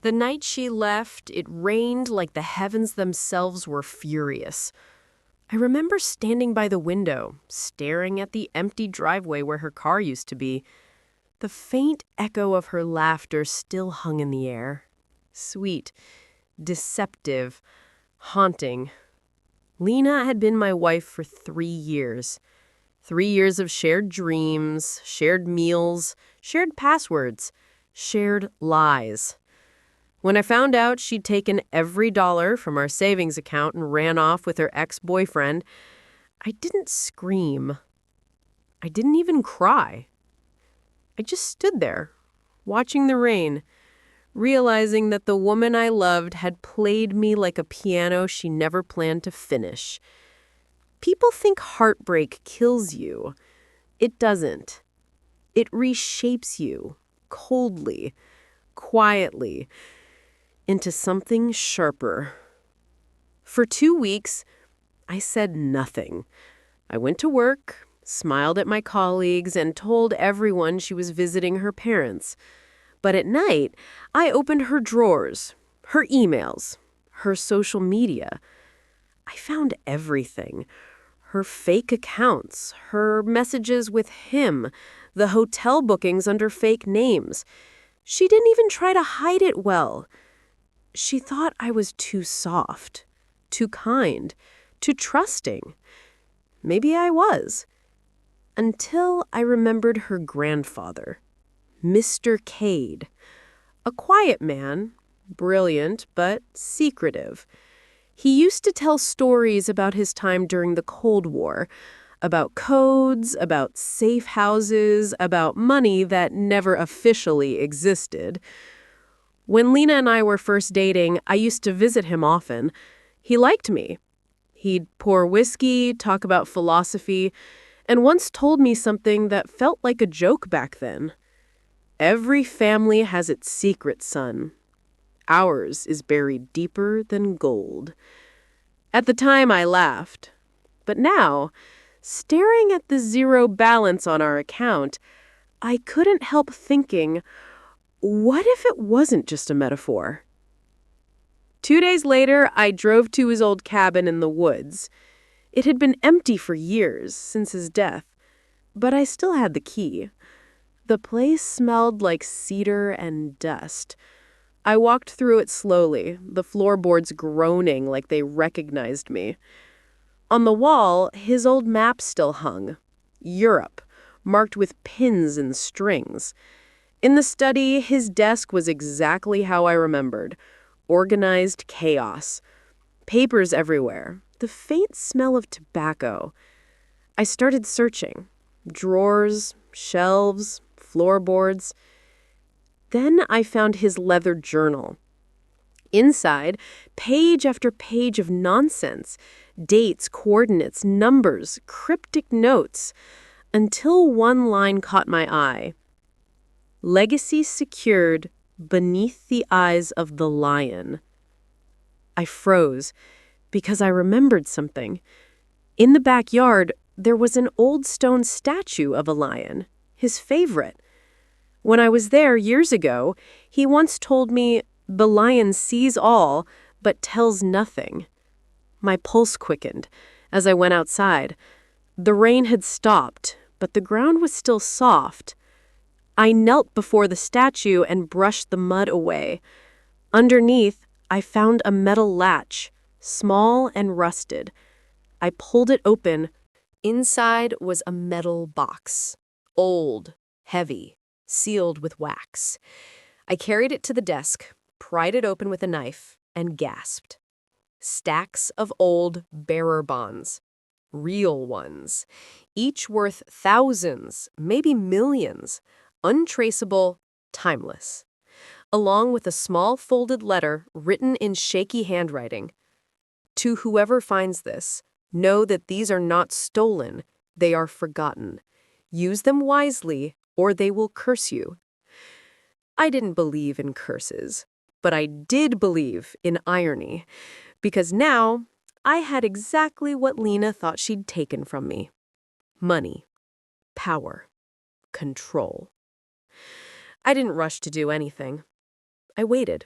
The night she left, it rained like the heavens themselves were furious. I remember standing by the window, staring at the empty driveway where her car used to be. The faint echo of her laughter still hung in the air. Sweet, deceptive, haunting. Lena had been my wife for 3 years. 3 years of shared dreams, shared meals, shared passwords, shared lies. When I found out she'd taken every dollar from our savings account and ran off with her ex-boyfriend, I didn't scream. I didn't even cry. I just stood there, watching the rain, realizing that the woman I loved had played me like a piano she never planned to finish. People think heartbreak kills you. It doesn't. It reshapes you, coldly, quietly, into something sharper. For 2 weeks, I said nothing. I went to work, smiled at my colleagues, and told everyone she was visiting her parents. But at night, I opened her drawers, her emails, her social media. I found everything. Her fake accounts, her messages with him, the hotel bookings under fake names. She didn't even try to hide it well. She thought I was too soft, too kind, too trusting. Maybe I was. Until I remembered her grandfather, Mr. Cade. A quiet man, brilliant but secretive. He used to tell stories about his time during the Cold War, about codes, about safe houses, about money that never officially existed. When Lena and I were first dating, I used to visit him often. He liked me. He'd pour whiskey, talk about philosophy, and once told me something that felt like a joke back then. Every family has its secret, son. Ours is buried deeper than gold. At the time, I laughed. But now, staring at the zero balance on our account, I couldn't help thinking, what if it wasn't just a metaphor? 2 days later, I drove to his old cabin in the woods. It had been empty for years, since his death, but I still had the key. The place smelled like cedar and dust. I walked through it slowly, the floorboards groaning like they recognized me. On the wall, his old map still hung. Europe, marked with pins and strings. In the study, his desk was exactly how I remembered. Organized chaos. Papers everywhere. The faint smell of tobacco. I started searching. Drawers, shelves, floorboards. Then I found his leather journal. Inside, page after page of nonsense. Dates, coordinates, numbers, cryptic notes. Until one line caught my eye. Legacy secured beneath the eyes of the lion. I froze because I remembered something. In the backyard, there was an old stone statue of a lion, his favorite. When I was there years ago, he once told me, the lion sees all, but tells nothing. My pulse quickened as I went outside. The rain had stopped, but the ground was still soft. I knelt before the statue and brushed the mud away. Underneath, I found a metal latch, small and rusted. I pulled it open. Inside was a metal box, old, heavy, sealed with wax. I carried it to the desk, pried it open with a knife, and gasped. Stacks of old bearer bonds. Real ones. Each worth thousands, maybe millions. Untraceable, timeless. Along with a small folded letter written in shaky handwriting. To whoever finds this, know that these are not stolen, they are forgotten. Use them wisely, or they will curse you. I didn't believe in curses, but I did believe in irony, because now I had exactly what Lena thought she'd taken from me. Money, power, control. I didn't rush to do anything. I waited.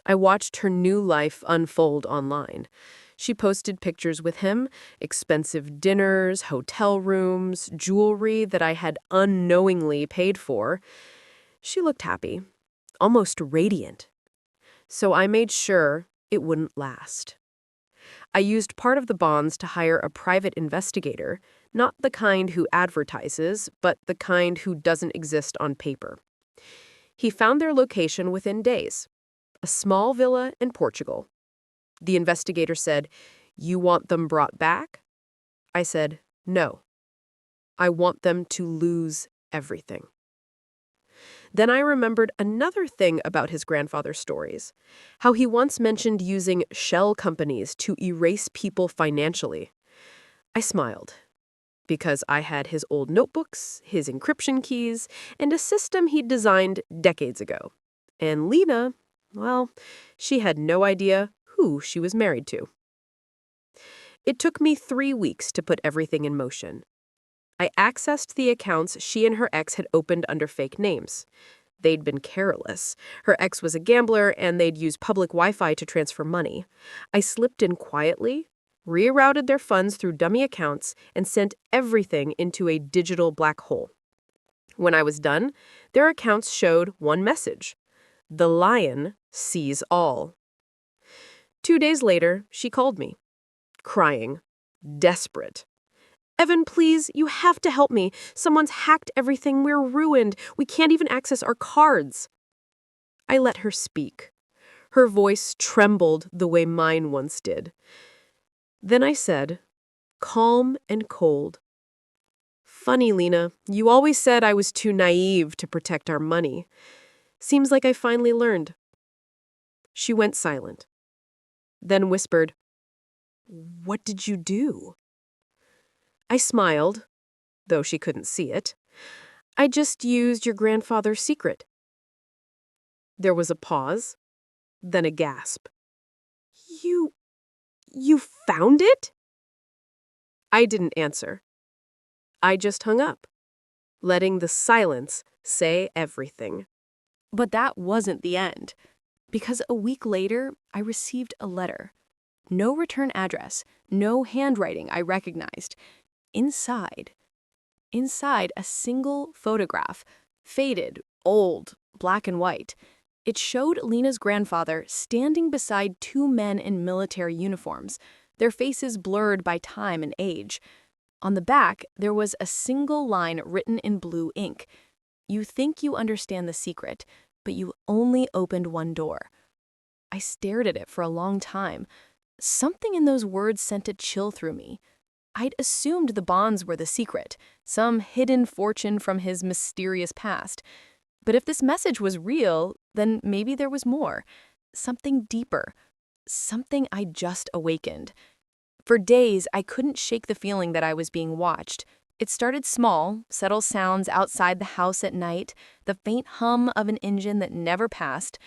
I watched her new life unfold online. She posted pictures with him, expensive dinners, hotel rooms, jewelry that I had unknowingly paid for. She looked happy, almost radiant. So I made sure it wouldn't last. I used part of the bonds to hire a private investigator, not the kind who advertises, but the kind who doesn't exist on paper. He found their location within days, a small villa in Portugal. The investigator said, "You want them brought back?" I said, "No. I want them to lose everything." Then I remembered another thing about his grandfather's stories, how he once mentioned using shell companies to erase people financially. I smiled, because I had his old notebooks, his encryption keys, and a system he'd designed decades ago. And Lena, well, she had no idea who she was married to. It took me 3 weeks to put everything in motion. I accessed the accounts she and her ex had opened under fake names. They'd been careless. Her ex was a gambler, and they'd used public Wi-Fi to transfer money. I slipped in quietly, rerouted their funds through dummy accounts, and sent everything into a digital black hole. When I was done, their accounts showed one message: "The lion sees all." 2 days later, she called me, crying, desperate. "Evan, please, you have to help me. Someone's hacked everything. We're ruined. We can't even access our cards." I let her speak. Her voice trembled the way mine once did. Then I said, calm and cold, "Funny, Lena, you always said I was too naive to protect our money. Seems like I finally learned." She went silent, then whispered, "What did you do?" I smiled, though she couldn't see it. "I just used your grandfather's secret." There was a pause, then a gasp. You found it?" I didn't answer. I just hung up, letting the silence say everything. But that wasn't the end, because a week later, I received a letter. No return address, no handwriting I recognized. Inside a single photograph, faded, old, black and white. It showed Lena's grandfather standing beside 2 men in military uniforms, their faces blurred by time and age. On the back, there was a single line written in blue ink: "You think you understand the secret, but you only opened one door." I stared at it for a long time. Something in those words sent a chill through me. I'd assumed the bonds were the secret, some hidden fortune from his mysterious past. But if this message was real, then maybe there was more. Something deeper. Something I'd just awakened. For days, I couldn't shake the feeling that I was being watched. It started small, subtle sounds outside the house at night, the faint hum of an engine that never passed.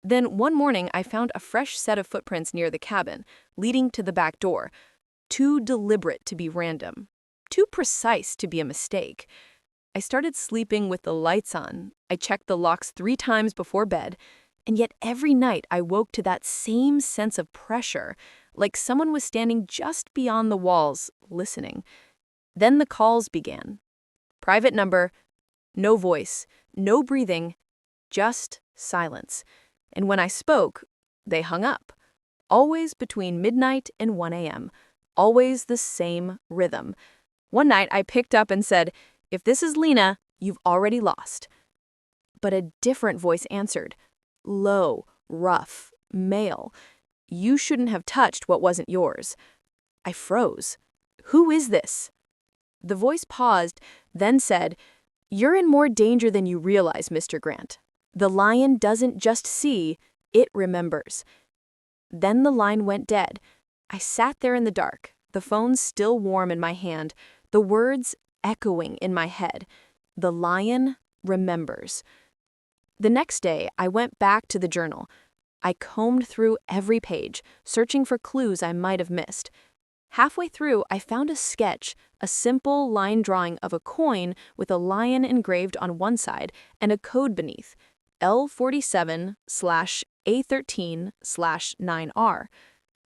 Then one morning, I found a fresh set of footprints near the cabin, leading to the back door. Too deliberate to be random. Too precise to be a mistake. I started sleeping with the lights on. I checked the locks 3 times before bed, and yet every night I woke to that same sense of pressure, like someone was standing just beyond the walls, listening. Then the calls began. Private number, no voice, no breathing, just silence. And when I spoke, they hung up. Always between midnight and 1 a.m. Always the same rhythm. One night I picked up and said, "If this is Lena, you've already lost." But a different voice answered. Low, rough, male. "You shouldn't have touched what wasn't yours." I froze. "Who is this?" The voice paused, then said, "You're in more danger than you realize, Mr. Grant. The lion doesn't just see, it remembers." Then the line went dead. I sat there in the dark, the phone still warm in my hand, the words echoing in my head. The lion remembers. The next day, I went back to the journal. I combed through every page, searching for clues I might have missed. Halfway through, I found a sketch, a simple line drawing of a coin with a lion engraved on one side and a code beneath, L47/8. A13/9R.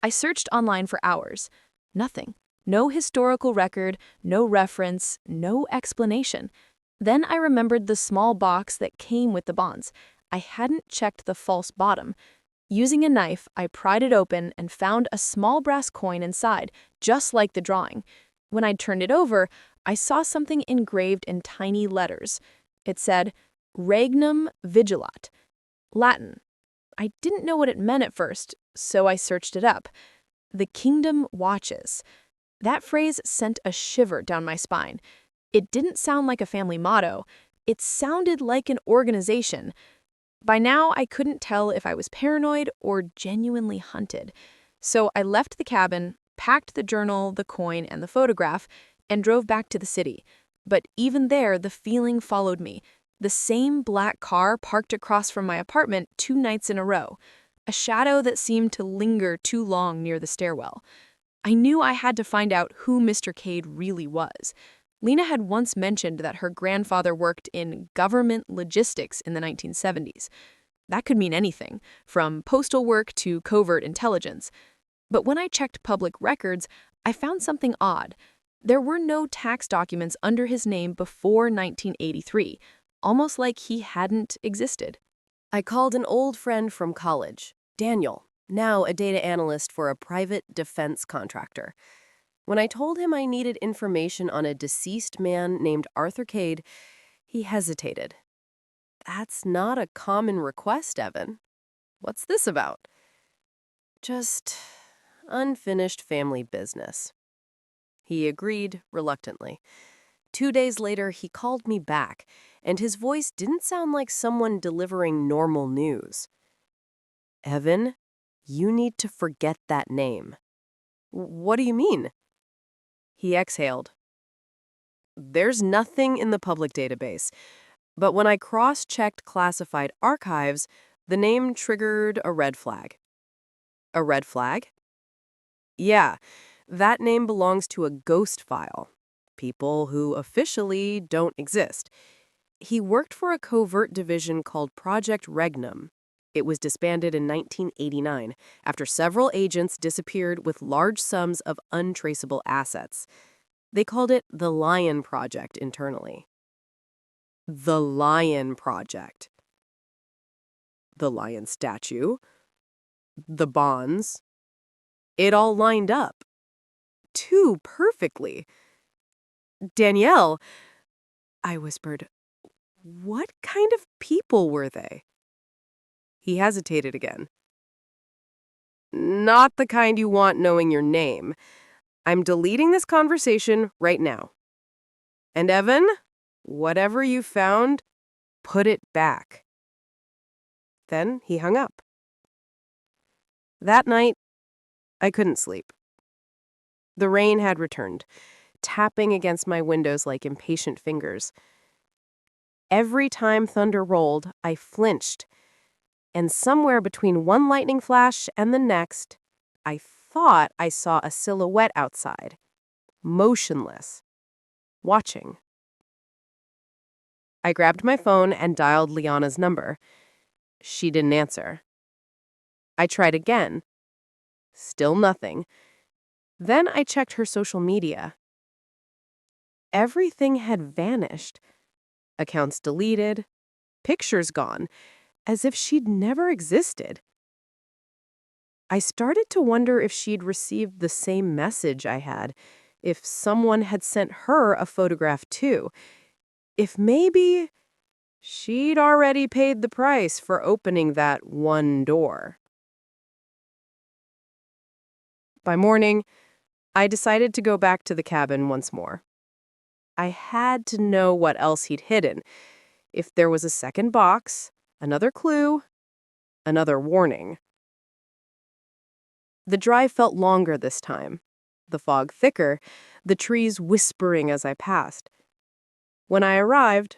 I searched online for hours. Nothing. No historical record, no reference, no explanation. Then I remembered the small box that came with the bonds. I hadn't checked the false bottom. Using a knife, I pried it open and found a small brass coin inside, just like the drawing. When I turned it over, I saw something engraved in tiny letters. It said, Regnum Vigilat, Latin. I didn't know what it meant at first, so I searched it up. The kingdom watches. That phrase sent a shiver down my spine. It didn't sound like a family motto. It sounded like an organization. By now, I couldn't tell if I was paranoid or genuinely hunted. So I left the cabin, packed the journal, the coin, and the photograph, and drove back to the city. But even there, the feeling followed me. The same black car parked across from my apartment 2 nights in a row. A shadow that seemed to linger too long near the stairwell. I knew I had to find out who Mr. Cade really was. Lena had once mentioned that her grandfather worked in government logistics in the 1970s. That could mean anything, from postal work to covert intelligence. But when I checked public records, I found something odd. There were no tax documents under his name before 1983, almost like he hadn't existed. I called an old friend from college, Daniel, now a data analyst for a private defense contractor. When I told him I needed information on a deceased man named Arthur Cade, he hesitated. That's not a common request, Evan. What's this about? Just unfinished family business. He agreed reluctantly. 2 days later, he called me back, and his voice didn't sound like someone delivering normal news. Evan, you need to forget that name. What do you mean? He exhaled. There's nothing in the public database, but when I cross-checked classified archives, the name triggered a red flag. A red flag? Yeah, that name belongs to a ghost file. People who officially don't exist. He worked for a covert division called Project Regnum. It was disbanded in 1989 after several agents disappeared with large sums of untraceable assets. They called it the Lion Project internally. The Lion Project. The lion statue. The bonds. It all lined up. Too perfectly. Danielle, I whispered, what kind of people were they? He hesitated again. Not the kind you want knowing your name. I'm deleting this conversation right now. And Evan, whatever you found, put it back. Then he hung up. That night, I couldn't sleep. The rain had returned, tapping against my windows like impatient fingers. Every time thunder rolled, I flinched. And somewhere between one lightning flash and the next, I thought I saw a silhouette outside, motionless, watching. I grabbed my phone and dialed Liana's number. She didn't answer. I tried again. Still nothing. Then I checked her social media. Everything had vanished. Accounts deleted, pictures gone, as if she'd never existed. I started to wonder if she'd received the same message I had, if someone had sent her a photograph too, if maybe she'd already paid the price for opening that one door. By morning, I decided to go back to the cabin once more. I had to know what else he'd hidden. If there was a second box, another clue, another warning. The drive felt longer this time, the fog thicker, the trees whispering as I passed. When I arrived,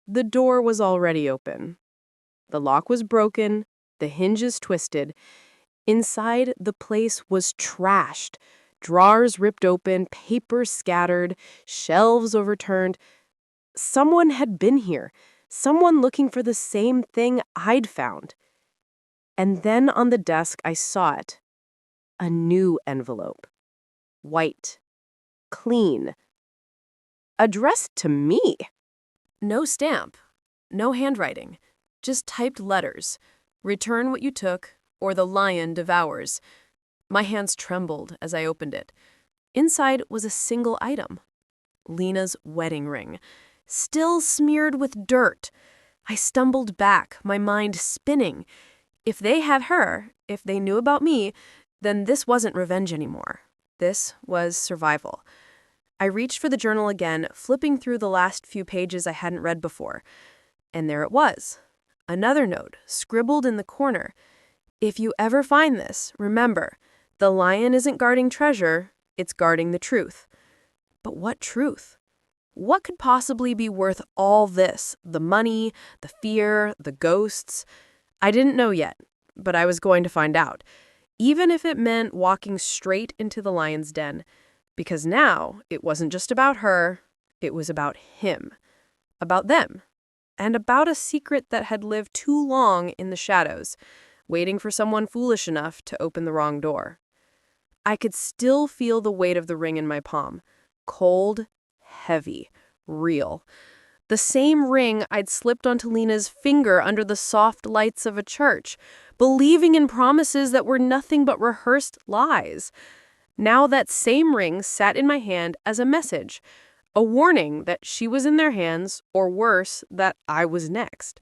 the door was already open. The lock was broken, the hinges twisted. Inside, the place was trashed. Drawers ripped open, papers scattered, shelves overturned. Someone had been here, someone looking for the same thing I'd found. And then on the desk, I saw it. A new envelope. White. Clean. Addressed to me. No stamp. No handwriting. Just typed letters. Return what you took, or the lion devours. My hands trembled as I opened it. Inside was a single item. Lena's wedding ring. Still smeared with dirt. I stumbled back, my mind spinning. If they had her, if they knew about me, then this wasn't revenge anymore. This was survival. I reached for the journal again, flipping through the last few pages I hadn't read before. And there it was. Another note, scribbled in the corner. If you ever find this, remember, the lion isn't guarding treasure, it's guarding the truth. But what truth? What could possibly be worth all this? The money, the fear, the ghosts? I didn't know yet, but I was going to find out, even if it meant walking straight into the lion's den. Because now it wasn't just about her, it was about him, about them, and about a secret that had lived too long in the shadows, waiting for someone foolish enough to open the wrong door. I could still feel the weight of the ring in my palm, cold, heavy, real. The same ring I'd slipped onto Lena's finger under the soft lights of a church, believing in promises that were nothing but rehearsed lies. Now that same ring sat in my hand as a message, a warning that she was in their hands, or worse, that I was next.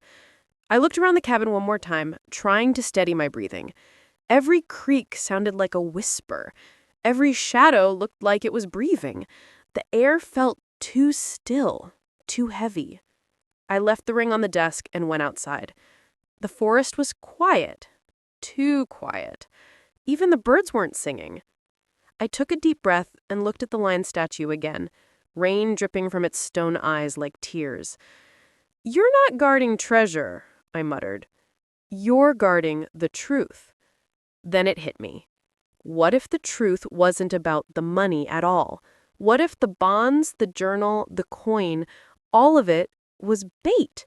I looked around the cabin one more time, trying to steady my breathing. Every creak sounded like a whisper. Every shadow looked like it was breathing. The air felt too still, too heavy. I left the ring on the desk and went outside. The forest was quiet, too quiet. Even the birds weren't singing. I took a deep breath and looked at the lion statue again, rain dripping from its stone eyes like tears. "You're not guarding treasure," I muttered. "You're guarding the truth." Then it hit me. What if the truth wasn't about the money at all? What if the bonds, the journal, the coin, all of it was bait?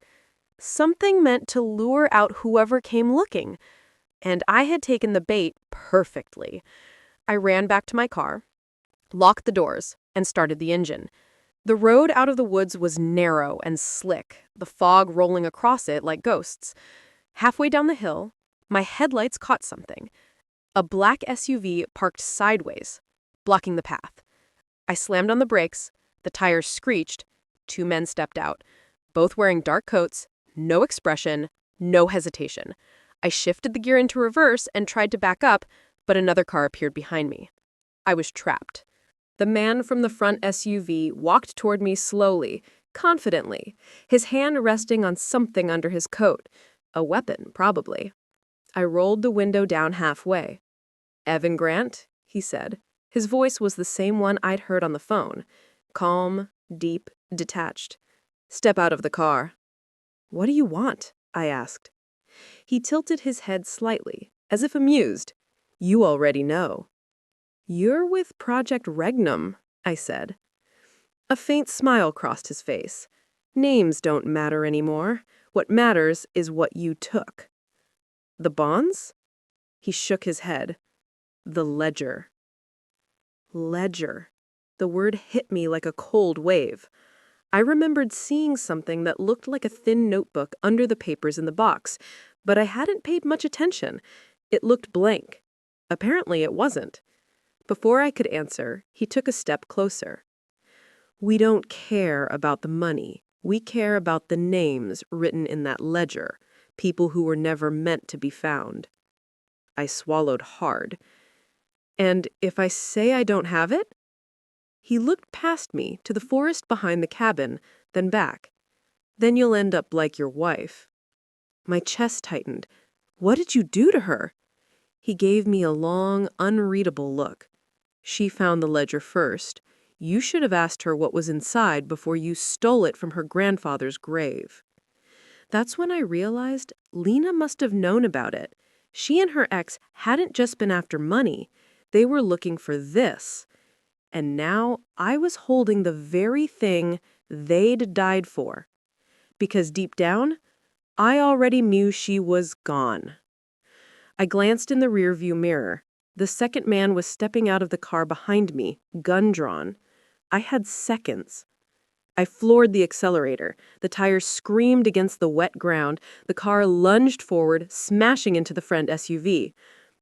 Something meant to lure out whoever came looking. And I had taken the bait perfectly. I ran back to my car, locked the doors, and started the engine. The road out of the woods was narrow and slick, the fog rolling across it like ghosts. Halfway down the hill, my headlights caught something. A black SUV parked sideways, blocking the path. I slammed on the brakes, the tires screeched, 2 men stepped out, both wearing dark coats, no expression, no hesitation. I shifted the gear into reverse and tried to back up, but another car appeared behind me. I was trapped. The man from the front SUV walked toward me slowly, confidently, his hand resting on something under his coat. A weapon, probably. I rolled the window down halfway. "Evan Grant," he said. His voice was the same one I'd heard on the phone. Calm, deep, detached. "Step out of the car." "What do you want?" I asked. He tilted his head slightly, as if amused. "You already know." "You're with Project Regnum," I said. A faint smile crossed his face. "Names don't matter anymore. What matters is what you took." "The bonds?" He shook his head. "The ledger." Ledger. The word hit me like a cold wave. I remembered seeing something that looked like a thin notebook under the papers in the box, but I hadn't paid much attention. It looked blank. Apparently it wasn't. Before I could answer, he took a step closer. "We don't care about the money. We care about the names written in that ledger, people who were never meant to be found." I swallowed hard. "And if I say I don't have it?" He looked past me to the forest behind the cabin, then back. "Then you'll end up like your wife." My chest tightened. "What did you do to her?" He gave me a long, unreadable look. "She found the ledger first. You should have asked her what was inside before you stole it from her grandfather's grave." That's when I realized Lena must have known about it. She and her ex hadn't just been after money. They were looking for this. And now I was holding the very thing they'd died for. Because deep down, I already knew she was gone. I glanced in the rearview mirror. The second man was stepping out of the car behind me, gun drawn. I had seconds. I floored the accelerator. The tires screamed against the wet ground. The car lunged forward, smashing into the front SUV.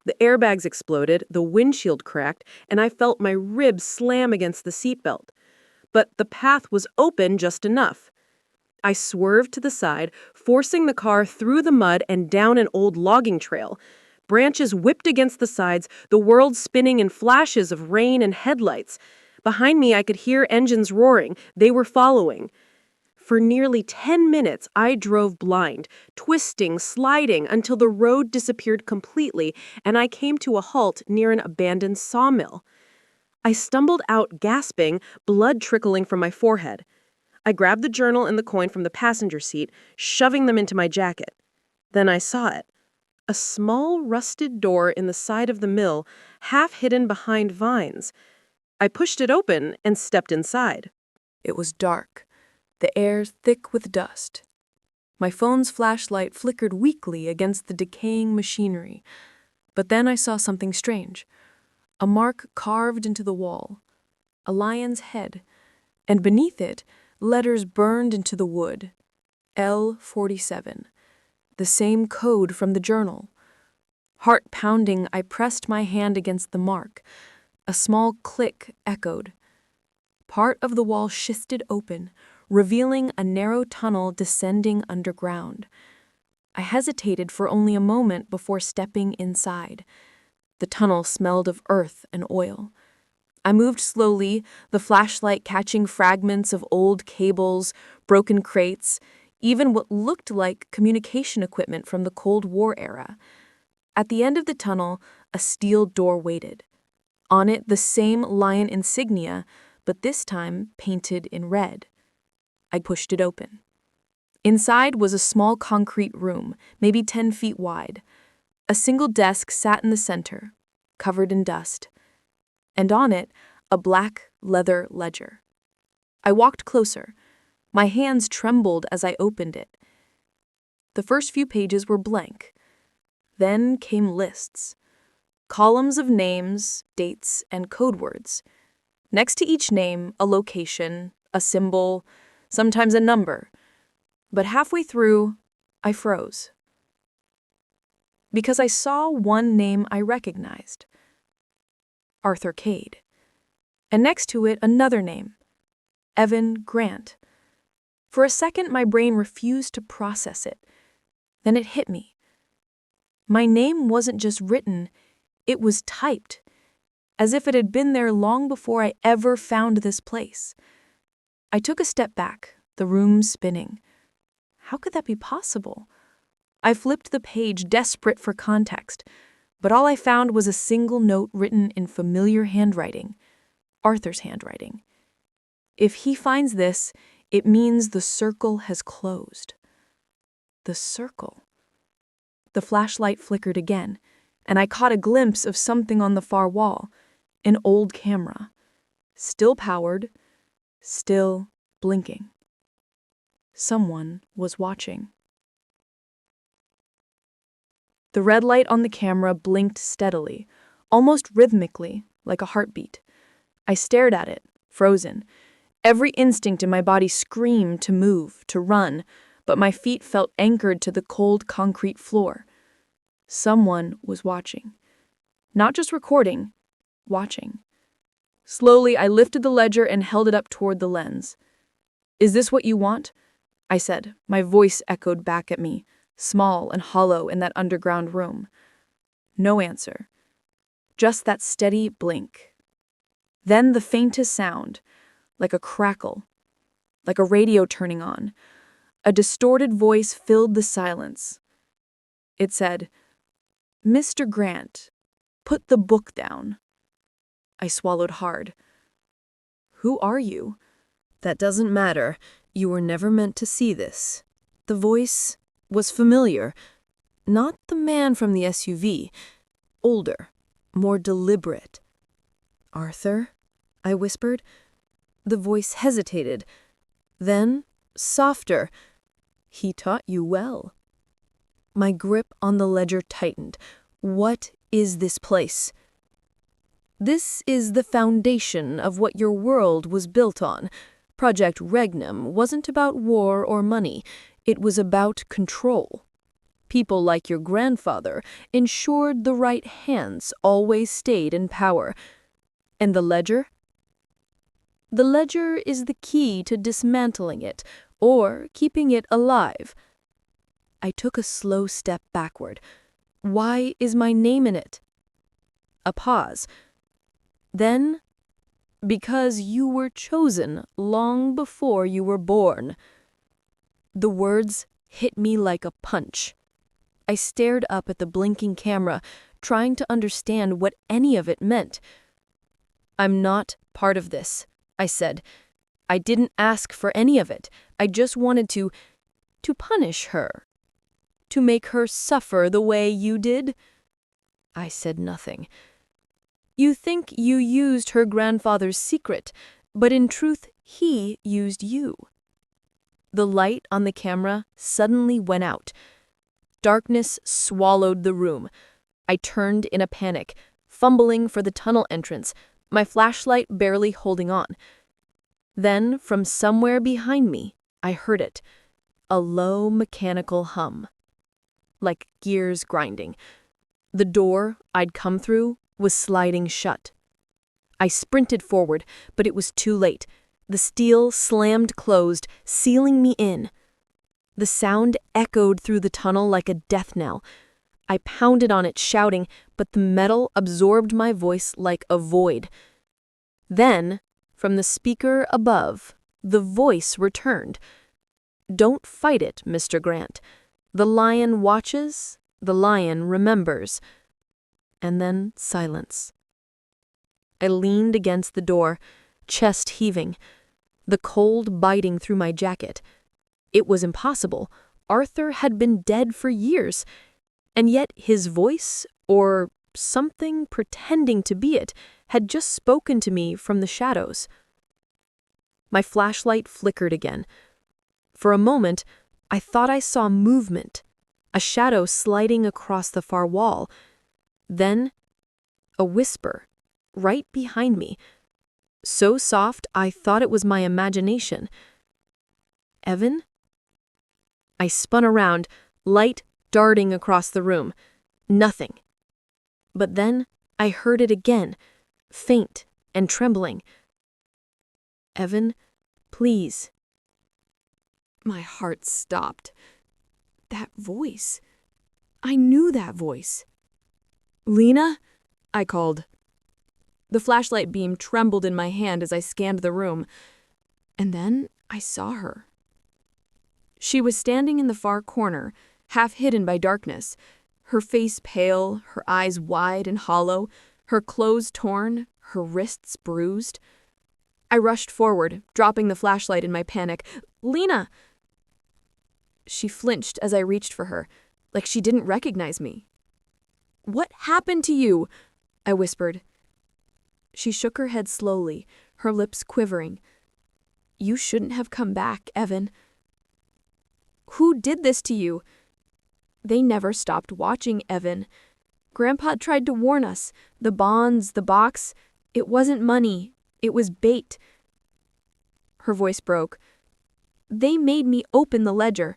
The airbags exploded, the windshield cracked, and I felt my ribs slam against the seatbelt. But the path was open just enough. I swerved to the side, forcing the car through the mud and down an old logging trail. Branches whipped against the sides, the world spinning in flashes of rain and headlights. Behind me, I could hear engines roaring. They were following. For nearly 10 minutes, I drove blind, twisting, sliding, until the road disappeared completely and I came to a halt near an abandoned sawmill. I stumbled out, gasping, blood trickling from my forehead. I grabbed the journal and the coin from the passenger seat, shoving them into my jacket. Then I saw it. A small, rusted door in the side of the mill, half hidden behind vines. I pushed it open and stepped inside. It was dark, the air thick with dust. My phone's flashlight flickered weakly against the decaying machinery. But then I saw something strange. A mark carved into the wall. A lion's head. And beneath it, letters burned into the wood. L47. The same code from the journal. Heart pounding, I pressed my hand against the mark. A small click echoed. Part of the wall shifted open, revealing a narrow tunnel descending underground. I hesitated for only a moment before stepping inside. The tunnel smelled of earth and oil. I moved slowly, the flashlight catching fragments of old cables, broken crates, even what looked like communication equipment from the Cold War era. At the end of the tunnel, a steel door waited. On it, the same lion insignia, but this time painted in red. I pushed it open. Inside was a small concrete room, maybe 10 feet wide. A single desk sat in the center, covered in dust. And on it, a black leather ledger. I walked closer. My hands trembled as I opened it. The first few pages were blank. Then came lists. Columns of names, dates, and code words. Next to each name, a location, a symbol, sometimes a number. But halfway through, I froze. Because I saw one name I recognized. Arthur Cade. And next to it, another name. Evan Grant. For a second, my brain refused to process it. Then it hit me. My name wasn't just written, it was typed, as if it had been there long before I ever found this place. I took a step back, the room spinning. How could that be possible? I flipped the page, desperate for context, but all I found was a single note written in familiar handwriting, Arthur's handwriting. If he finds this, it means the circle has closed. The circle. The flashlight flickered again, and I caught a glimpse of something on the far wall, an old camera. Still powered, still blinking. Someone was watching. The red light on the camera blinked steadily, almost rhythmically, like a heartbeat. I stared at it, frozen. Every instinct in my body screamed to move, to run, but my feet felt anchored to the cold concrete floor. Someone was watching. Not just recording, watching. Slowly, I lifted the ledger and held it up toward the lens. "Is this what you want?" I said. My voice echoed back at me, small and hollow in that underground room. No answer. Just that steady blink. Then the faintest sound, like a crackle, like a radio turning on. A distorted voice filled the silence. It said, "Mr. Grant, put the book down." I swallowed hard. "Who are you?" "That doesn't matter. You were never meant to see this." The voice was familiar. Not the man from the SUV. Older, more deliberate. "Arthur?" I whispered. The voice hesitated. Then, softer. "He taught you well." My grip on the ledger tightened. What is this place? This is the foundation of what your world was built on. Project Regnum wasn't about war or money. It was about control. People like your grandfather ensured the right hands always stayed in power. And the ledger? The ledger is the key to dismantling it, or keeping it alive. I took a slow step backward. Why is my name in it? A pause. Then, because you were chosen long before you were born. The words hit me like a punch. I stared up at the blinking camera, trying to understand what any of it meant. I'm not part of this, I said. I didn't ask for any of it. I just wanted to punish her. To make her suffer the way you did? I said nothing. You think you used her grandfather's secret, but in truth, he used you. The light on the camera suddenly went out. Darkness swallowed the room. I turned in a panic, fumbling for the tunnel entrance, my flashlight barely holding on. Then, from somewhere behind me, I heard it, a low mechanical hum, like gears grinding. The door I'd come through was sliding shut. I sprinted forward, but it was too late. The steel slammed closed, sealing me in. The sound echoed through the tunnel like a death knell. I pounded on it, shouting, but the metal absorbed my voice like a void. Then, from the speaker above, the voice returned. Don't fight it, Mr. Grant. The lion watches, the lion remembers. And then silence. I leaned against the door, chest heaving, the cold biting through my jacket. It was impossible. Arthur had been dead for years, and yet his voice, or something pretending to be it, had just spoken to me from the shadows. My flashlight flickered again. For a moment, I thought I saw movement, a shadow sliding across the far wall. Then, a whisper, right behind me, so soft I thought it was my imagination. Evan? I spun around, light darting across the room. Nothing. But then I heard it again, faint and trembling. Evan, please. My heart stopped. That voice. I knew that voice. Lena? I called. The flashlight beam trembled in my hand as I scanned the room, and then I saw her. She was standing in the far corner, half hidden by darkness, her face pale, her eyes wide and hollow, her clothes torn, her wrists bruised. I rushed forward, dropping the flashlight in my panic. Lena! She flinched as I reached for her, like she didn't recognize me. What happened to you? I whispered. She shook her head slowly, her lips quivering. You shouldn't have come back, Evan. Who did this to you? They never stopped watching, Evan. Grandpa tried to warn us. The bonds, the box. It wasn't money. It was bait. Her voice broke. They made me open the ledger.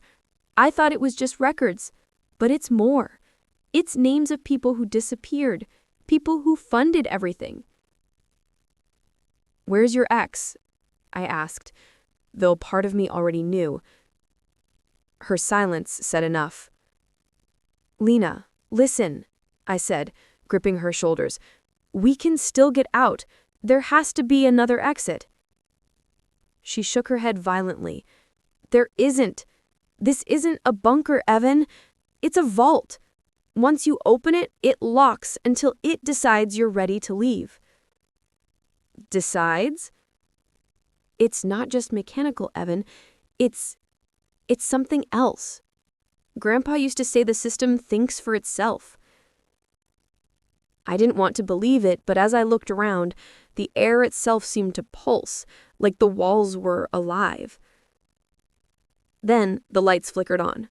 I thought it was just records, but it's more. It's names of people who disappeared, people who funded everything. Where's your ex? I asked, though part of me already knew. Her silence said enough. Lena, listen, I said, gripping her shoulders. We can still get out. There has to be another exit. She shook her head violently. There isn't. This isn't a bunker, Evan. It's a vault. Once you open it, it locks until it decides you're ready to leave. Decides? It's not just mechanical, Evan. It's something else. Grandpa used to say the system thinks for itself. I didn't want to believe it, but as I looked around, the air itself seemed to pulse, like the walls were alive. Then the lights flickered on.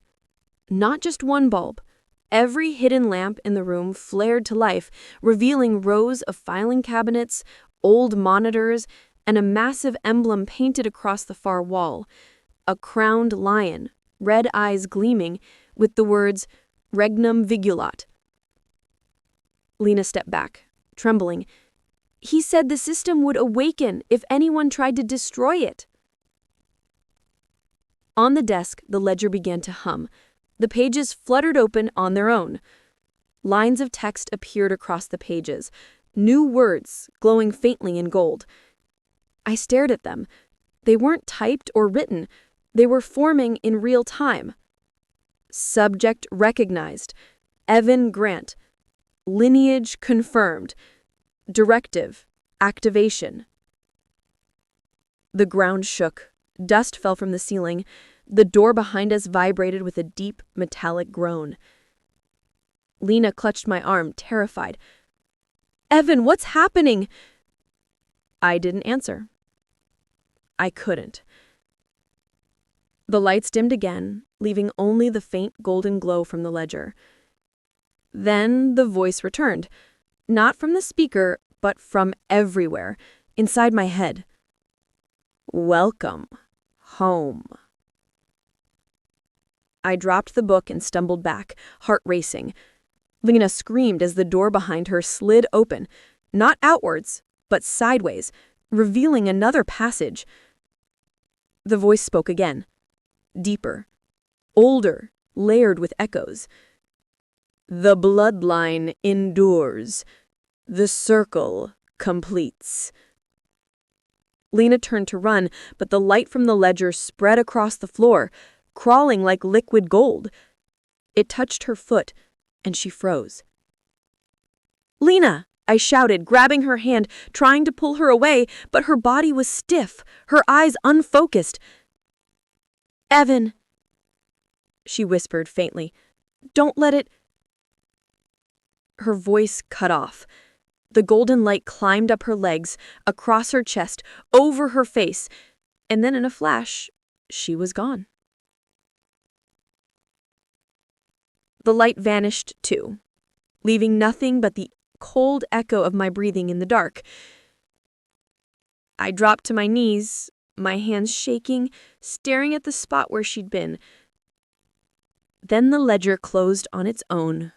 Not just one bulb, Every hidden lamp in the room flared to life, revealing rows of filing cabinets, old monitors, and a massive emblem painted across the far wall. A crowned lion, red eyes gleaming, with the words, Regnum Vigulat. Lena stepped back, trembling. He said the system would awaken if anyone tried to destroy it. On the desk, the ledger began to hum. The pages fluttered open on their own. Lines of text appeared across the pages, new words glowing faintly in gold. I stared at them. They weren't typed or written. They were forming in real time. Subject recognized. Evan Grant. Lineage confirmed. Directive. Activation. The ground shook. Dust fell from the ceiling. The door behind us vibrated with a deep, metallic groan. Lena clutched my arm, terrified. Evan, what's happening? I didn't answer. I couldn't. The lights dimmed again, leaving only the faint golden glow from the ledger. Then the voice returned, not from the speaker, but from everywhere, inside my head. Welcome home. I dropped the book and stumbled back, heart racing. Lena screamed as the door behind her slid open, not outwards, but sideways, revealing another passage. The voice spoke again, deeper, older, layered with echoes. The bloodline endures. The circle completes. Lena turned to run, but the light from the ledger spread across the floor, crawling like liquid gold. It touched her foot, and she froze. Lena! I shouted, grabbing her hand, trying to pull her away, but her body was stiff, her eyes unfocused. Evan, she whispered faintly, don't let it... Her voice cut off. The golden light climbed up her legs, across her chest, over her face, and then in a flash, she was gone. The light vanished, too, leaving nothing but the cold echo of my breathing in the dark. I dropped to my knees, my hands shaking, staring at the spot where she'd been. Then the ledger closed on its own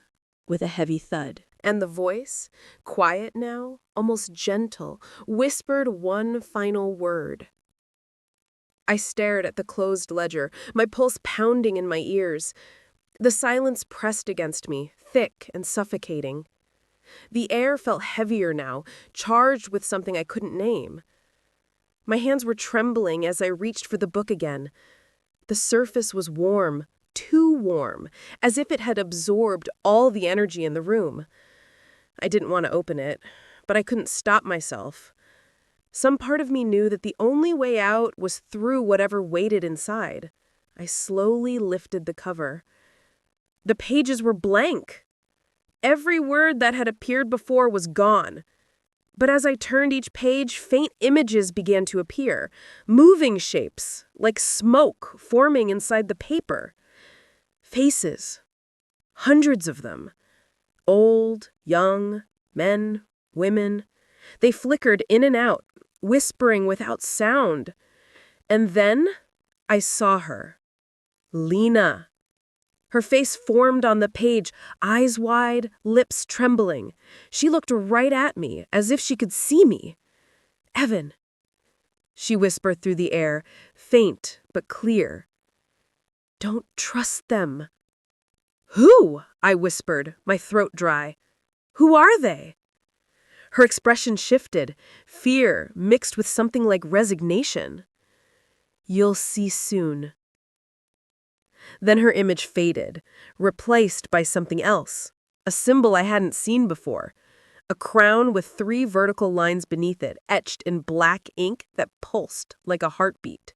with a heavy thud. And the voice, quiet now, almost gentle, whispered one final word. I stared at the closed ledger, my pulse pounding in my ears. The silence pressed against me, thick and suffocating. The air felt heavier now, charged with something I couldn't name. My hands were trembling as I reached for the book again. The surface was warm, too warm, as if it had absorbed all the energy in the room. I didn't want to open it, but I couldn't stop myself. Some part of me knew that the only way out was through whatever waited inside. I slowly lifted the cover. The pages were blank. Every word that had appeared before was gone. But as I turned each page, faint images began to appear, moving shapes, like smoke forming inside the paper. Faces, hundreds of them. Old, young, men, women. They flickered in and out, whispering without sound. And then I saw her. Lena. Her face formed on the page, eyes wide, lips trembling. She looked right at me, as if she could see me. Evan, she whispered through the air, faint but clear. Don't trust them. Who? I whispered, my throat dry. Who are they? Her expression shifted, fear mixed with something like resignation. You'll see soon. Then her image faded, replaced by something else, a symbol I hadn't seen before, a crown with 3 vertical lines beneath it, etched in black ink that pulsed like a heartbeat.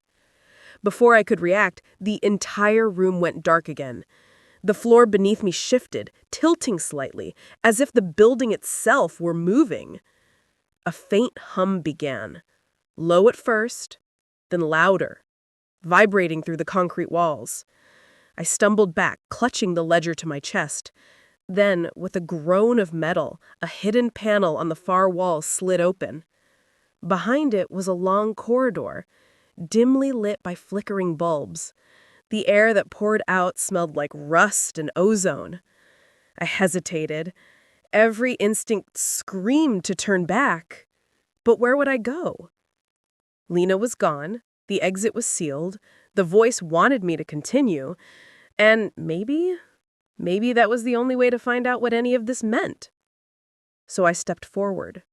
Before I could react, the entire room went dark again. The floor beneath me shifted, tilting slightly, as if the building itself were moving. A faint hum began, low at first, then louder, vibrating through the concrete walls. I stumbled back, clutching the ledger to my chest. Then, with a groan of metal, a hidden panel on the far wall slid open. Behind it was a long corridor, dimly lit by flickering bulbs. The air that poured out smelled like rust and ozone. I hesitated. Every instinct screamed to turn back. But where would I go? Lena was gone. The exit was sealed. The voice wanted me to continue. And maybe that was the only way to find out what any of this meant. So I stepped forward.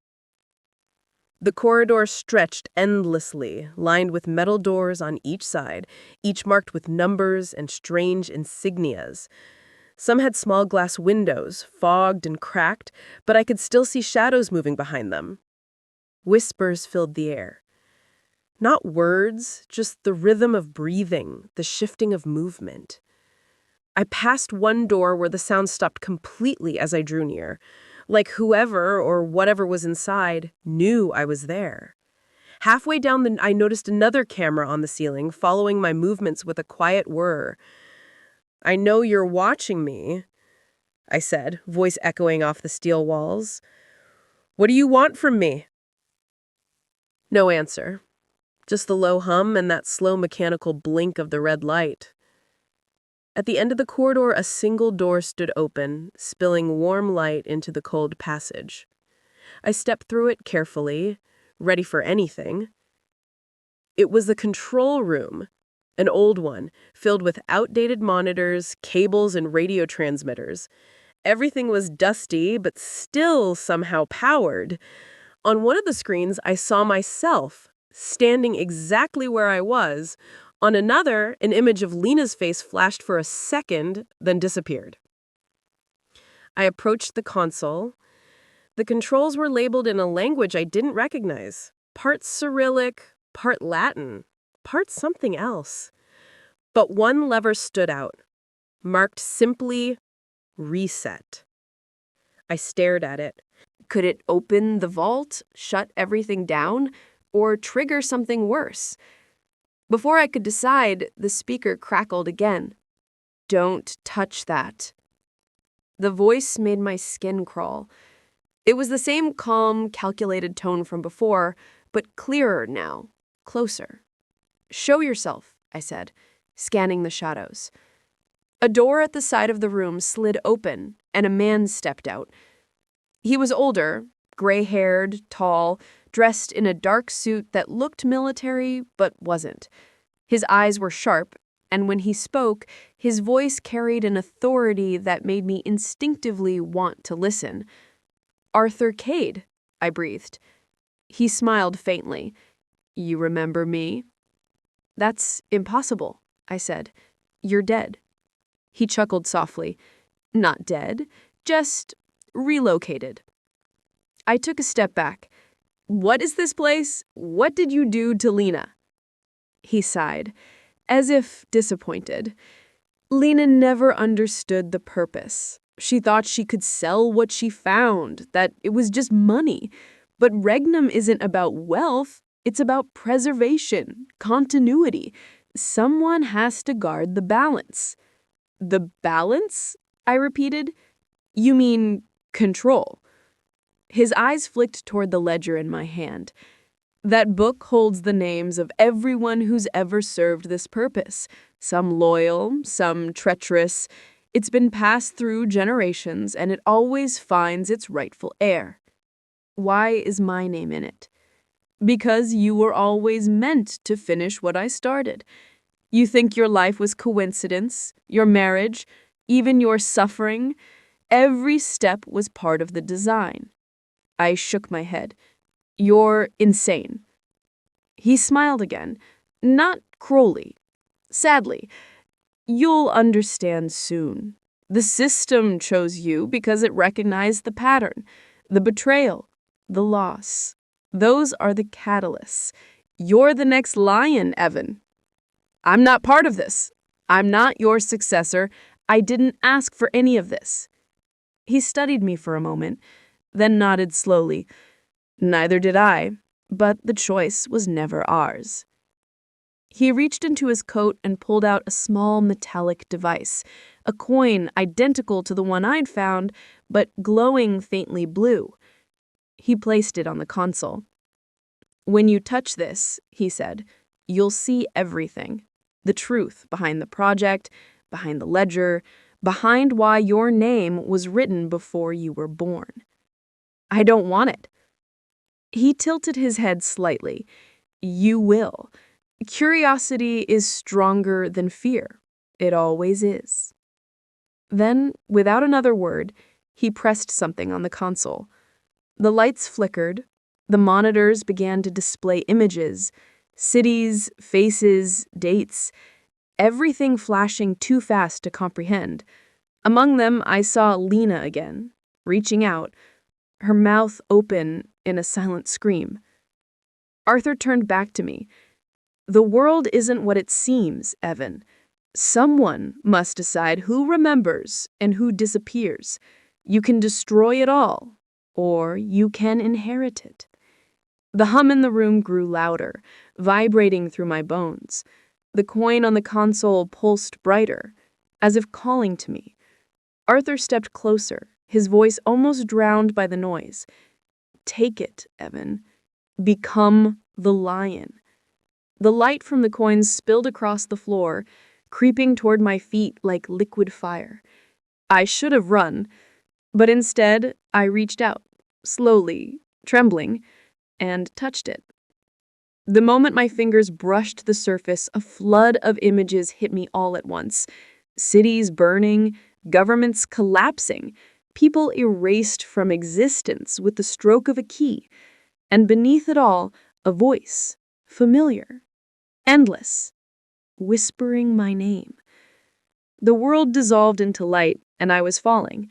The corridor stretched endlessly, lined with metal doors on each side, each marked with numbers and strange insignias. Some had small glass windows, fogged and cracked, but I could still see shadows moving behind them. Whispers filled the air. Not words, just the rhythm of breathing, the shifting of movement. I passed one door where the sound stopped completely as I drew near, like whoever or whatever was inside knew I was there. Halfway down I noticed another camera on the ceiling, following my movements with a quiet whir. "I know you're watching me," I said, voice echoing off the steel walls. "What do you want from me?" No answer. Just the low hum and that slow mechanical blink of the red light. At the end of the corridor, a single door stood open, spilling warm light into the cold passage. I stepped through it carefully, ready for anything. It was the control room, an old one, filled with outdated monitors, cables, and radio transmitters. Everything was dusty, but still somehow powered. On one of the screens, I saw myself, standing exactly where I was. On another, an image of Lena's face flashed for a second, then disappeared. I approached the console. The controls were labeled in a language I didn't recognize. Part Cyrillic, part Latin, part something else. But one lever stood out, marked simply Reset. I stared at it. Could it open the vault, shut everything down, or trigger something worse? Before I could decide, the speaker crackled again. "Don't touch that." The voice made my skin crawl. It was the same calm, calculated tone from before, but clearer now, closer. "Show yourself," I said, scanning the shadows. A door at the side of the room slid open, and a man stepped out. He was older, gray-haired, tall, dressed in a dark suit that looked military but wasn't. His eyes were sharp, and when he spoke, his voice carried an authority that made me instinctively want to listen. "Arthur Cade," I breathed. He smiled faintly. "You remember me?" "That's impossible," I said. "You're dead." He chuckled softly. "Not dead, just relocated." I took a step back. "What is this place? What did you do to Lena?" He sighed, as if disappointed. "Lena never understood the purpose. She thought she could sell what she found, that it was just money. But Regnum isn't about wealth, it's about preservation, continuity. Someone has to guard the balance." "The balance?" I repeated. "You mean control?" His eyes flicked toward the ledger in my hand. "That book holds the names of everyone who's ever served this purpose. Some loyal, some treacherous. It's been passed through generations, and it always finds its rightful heir." "Why is my name in it?" "Because you were always meant to finish what I started. You think your life was coincidence, your marriage, even your suffering. Every step was part of the design." I shook my head. "You're insane." He smiled again, not cruelly, sadly. "You'll understand soon. The system chose you because it recognized the pattern, the betrayal, the loss. Those are the catalysts. You're the next lion, Evan. I'm not part of this. I'm not your successor. I didn't ask for any of this." He studied me for a moment, then nodded slowly. "Neither did I, but the choice was never ours." He reached into his coat and pulled out a small metallic device, a coin identical to the one I'd found, but glowing faintly blue. He placed it on the console. "When you touch this," he said, "you'll see everything. The truth behind the project, behind the ledger, behind why your name was written before you were born." "I don't want it." He tilted his head slightly. "You will. Curiosity is stronger than fear. It always is." Then, without another word, he pressed something on the console. The lights flickered. The monitors began to display images, cities, faces, dates, everything flashing too fast to comprehend. Among them, I saw Lena again, reaching out, her mouth open in a silent scream. Arthur turned back to me. "The world isn't what it seems, Evan. Someone must decide who remembers and who disappears. You can destroy it all, or you can inherit it." The hum in the room grew louder, vibrating through my bones. The coin on the console pulsed brighter, as if calling to me. Arthur stepped closer, his voice almost drowned by the noise. "Take it, Evan. Become the lion." The light from the coins spilled across the floor, creeping toward my feet like liquid fire. I should have run, but instead I reached out, slowly, trembling, and touched it. The moment my fingers brushed the surface, a flood of images hit me all at once. Cities burning, governments collapsing, people erased from existence with the stroke of a key, and beneath it all, a voice, familiar, endless, whispering my name. The world dissolved into light, and I was falling.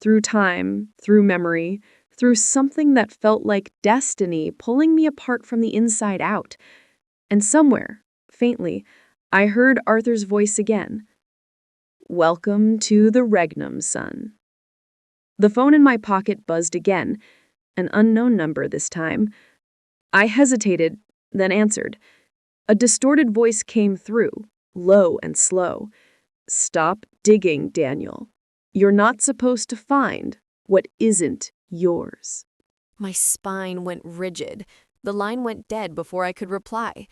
Through time, through memory, through something that felt like destiny pulling me apart from the inside out. And somewhere, faintly, I heard Arthur's voice again. "Welcome to the Regnum, son." The phone in my pocket buzzed again, an unknown number this time. I hesitated, then answered. A distorted voice came through, low and slow. "Stop digging, Daniel. You're not supposed to find what isn't yours." My spine went rigid. The line went dead before I could reply.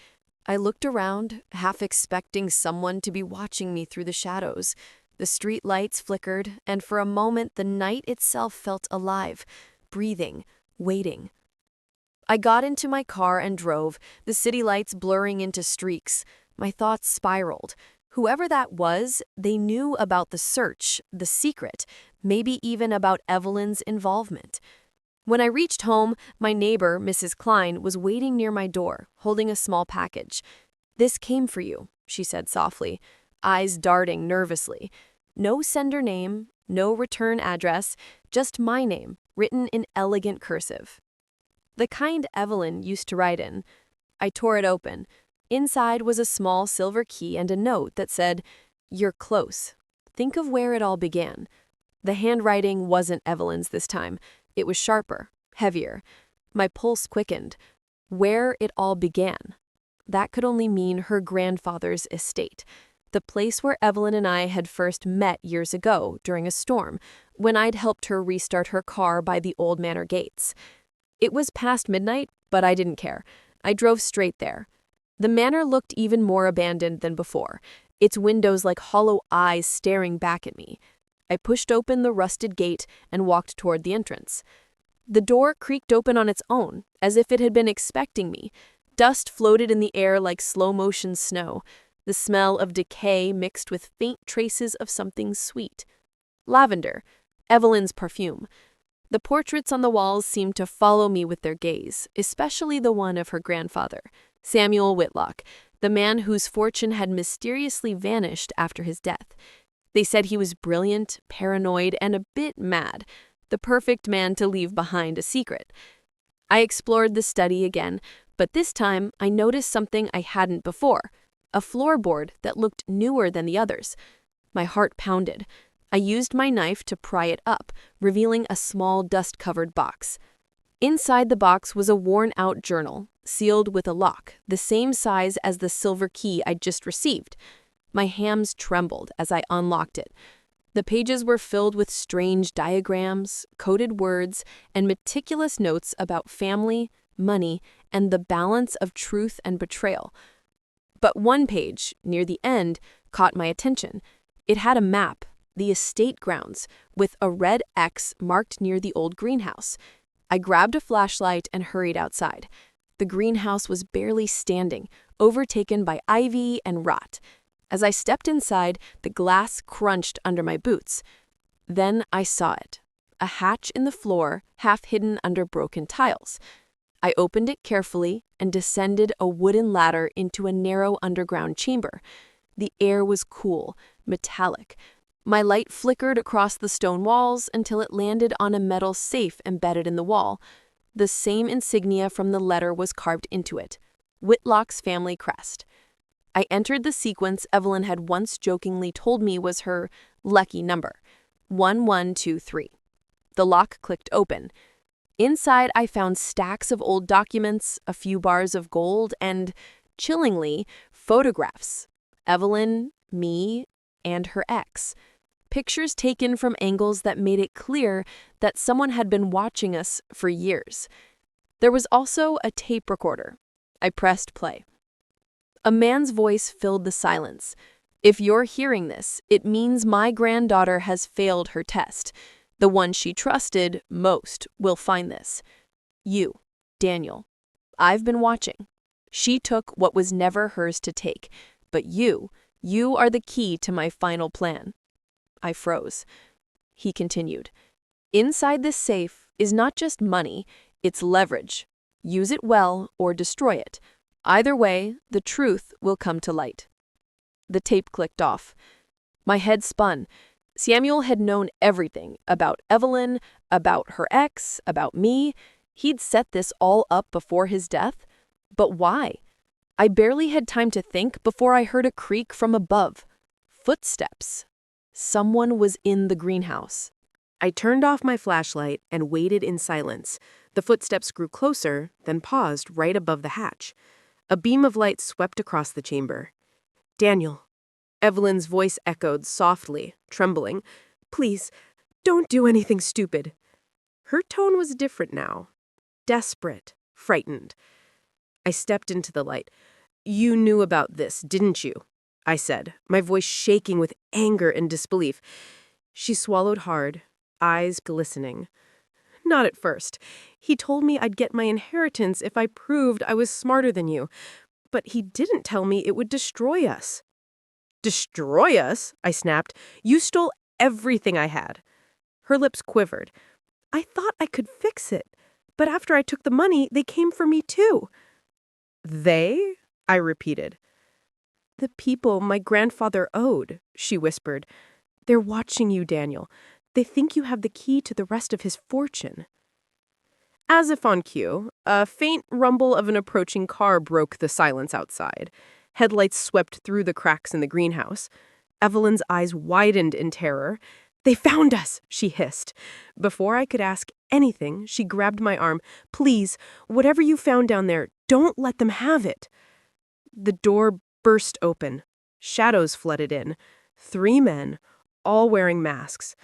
I looked around, half expecting someone to be watching me through the shadows. The street lights flickered, and for a moment the night itself felt alive, breathing, waiting. I got into my car and drove, the city lights blurring into streaks. My thoughts spiraled. Whoever that was, they knew about the search, the secret, maybe even about Evelyn's involvement. When I reached home, my neighbor, Mrs. Klein, was waiting near my door, holding a small package. "This came for you," she said softly, eyes darting nervously. No sender name, no return address, just my name, written in elegant cursive. The kind Evelyn used to write in. I tore it open. Inside was a small silver key and a note that said, "You're close. Think of where it all began." The handwriting wasn't Evelyn's this time. It was sharper, heavier. My pulse quickened. Where it all began. That could only mean her grandfather's estate. The place where Evelyn and I had first met years ago during a storm, when I'd helped her restart her car by the old manor gates. It was past midnight, but I didn't care. I drove straight there. The manor looked even more abandoned than before, its windows like hollow eyes staring back at me. I pushed open the rusted gate and walked toward the entrance. The door creaked open on its own, as if it had been expecting me. Dust floated in the air like slow-motion snow, the smell of decay mixed with faint traces of something sweet. Lavender, Evelyn's perfume. The portraits on the walls seemed to follow me with their gaze, especially the one of her grandfather, Samuel Whitlock, the man whose fortune had mysteriously vanished after his death. They said he was brilliant, paranoid, and a bit mad, the perfect man to leave behind a secret. I explored the study again, but this time I noticed something I hadn't before, a floorboard that looked newer than the others. My heart pounded. I used my knife to pry it up, revealing a small dust-covered box. Inside the box was a worn-out journal, sealed with a lock, the same size as the silver key I'd just received. My hands trembled as I unlocked it. The pages were filled with strange diagrams, coded words, and meticulous notes about family, money, and the balance of truth and betrayal. But one page, near the end, caught my attention. It had a map, the estate grounds, with a red X marked near the old greenhouse. I grabbed a flashlight and hurried outside. The greenhouse was barely standing, overtaken by ivy and rot. As I stepped inside, the glass crunched under my boots. Then I saw it, a hatch in the floor, half hidden under broken tiles. I opened it carefully and descended a wooden ladder into a narrow underground chamber. The air was cool, metallic. My light flickered across the stone walls until it landed on a metal safe embedded in the wall. The same insignia from the letter was carved into it, Whitlock's family crest. I entered the sequence Evelyn had once jokingly told me was her lucky number, 1123. The lock clicked open. Inside, I found stacks of old documents, a few bars of gold, and, chillingly, photographs. Evelyn, me, and her ex. Pictures taken from angles that made it clear that someone had been watching us for years. There was also a tape recorder. I pressed play. A man's voice filled the silence. "If you're hearing this, it means my granddaughter has failed her test. The one she trusted most will find this. You, Daniel. I've been watching. She took what was never hers to take, but you are the key to my final plan." I froze. He continued, "Inside this safe is not just money, it's leverage. Use it well or destroy it. Either way, the truth will come to light." The tape clicked off. My head spun. Samuel had known everything about Evelyn, about her ex, about me. He'd set this all up before his death. But why? I barely had time to think before I heard a creak from above. Footsteps. Someone was in the greenhouse. I turned off my flashlight and waited in silence. The footsteps grew closer, then paused right above the hatch. A beam of light swept across the chamber. "Daniel." Evelyn's voice echoed softly, trembling. "Please, don't do anything stupid." Her tone was different now. Desperate, frightened. I stepped into the light. "You knew about this, didn't you?" I said, my voice shaking with anger and disbelief. She swallowed hard, eyes glistening. "Not at first. He told me I'd get my inheritance if I proved I was smarter than you. But he didn't tell me it would destroy us." "Destroy us?" I snapped. "You stole everything I had." Her lips quivered. "I thought I could fix it. But after I took the money, they came for me too." "They?" I repeated. "The people my grandfather owed," she whispered. "They're watching you, Daniel. They think you have the key to the rest of his fortune." As if on cue, a faint rumble of an approaching car broke the silence outside. Headlights swept through the cracks in the greenhouse. Evelyn's eyes widened in terror. "They found us," she hissed. Before I could ask anything, she grabbed my arm. "Please, whatever you found down there, don't let them have it." The door burst open. Shadows flooded in. 3 men, all wearing masks.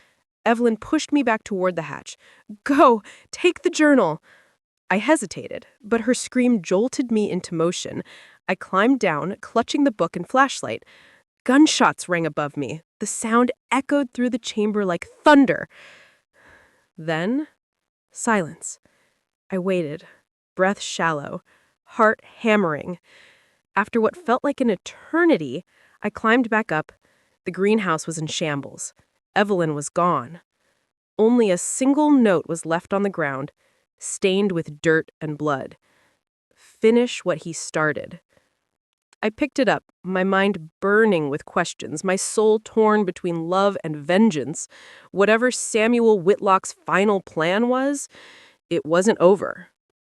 Evelyn pushed me back toward the hatch. "Go! Take the journal!" I hesitated, but her scream jolted me into motion. I climbed down, clutching the book and flashlight. Gunshots rang above me. The sound echoed through the chamber like thunder. Then, silence. I waited, breath shallow, heart hammering. After what felt like an eternity, I climbed back up. The greenhouse was in shambles. Evelyn was gone. Only a single note was left on the ground, stained with dirt and blood. "Finish what he started." I picked it up, my mind burning with questions, my soul torn between love and vengeance. Whatever Samuel Whitlock's final plan was, it wasn't over.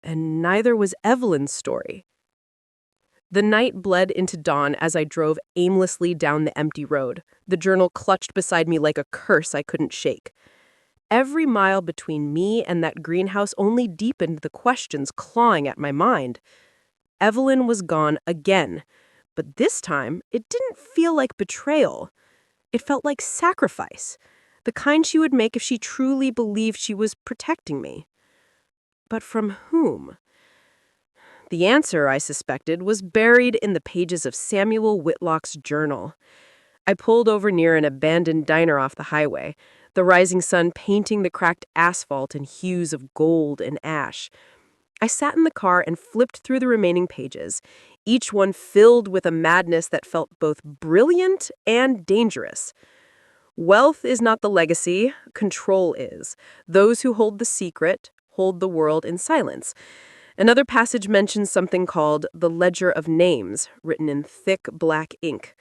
And neither was Evelyn's story. The night bled into dawn as I drove aimlessly down the empty road, the journal clutched beside me like a curse I couldn't shake. Every mile between me and that greenhouse only deepened the questions clawing at my mind. Evelyn was gone again, but this time it didn't feel like betrayal. It felt like sacrifice, the kind she would make if she truly believed she was protecting me. But from whom? The answer, I suspected, was buried in the pages of Samuel Whitlock's journal. I pulled over near an abandoned diner off the highway, the rising sun painting the cracked asphalt in hues of gold and ash. I sat in the car and flipped through the remaining pages, each one filled with a madness that felt both brilliant and dangerous. Wealth is not the legacy, control is. Those who hold the secret hold the world in silence. Another passage mentions something called the Ledger of Names, written in thick black ink.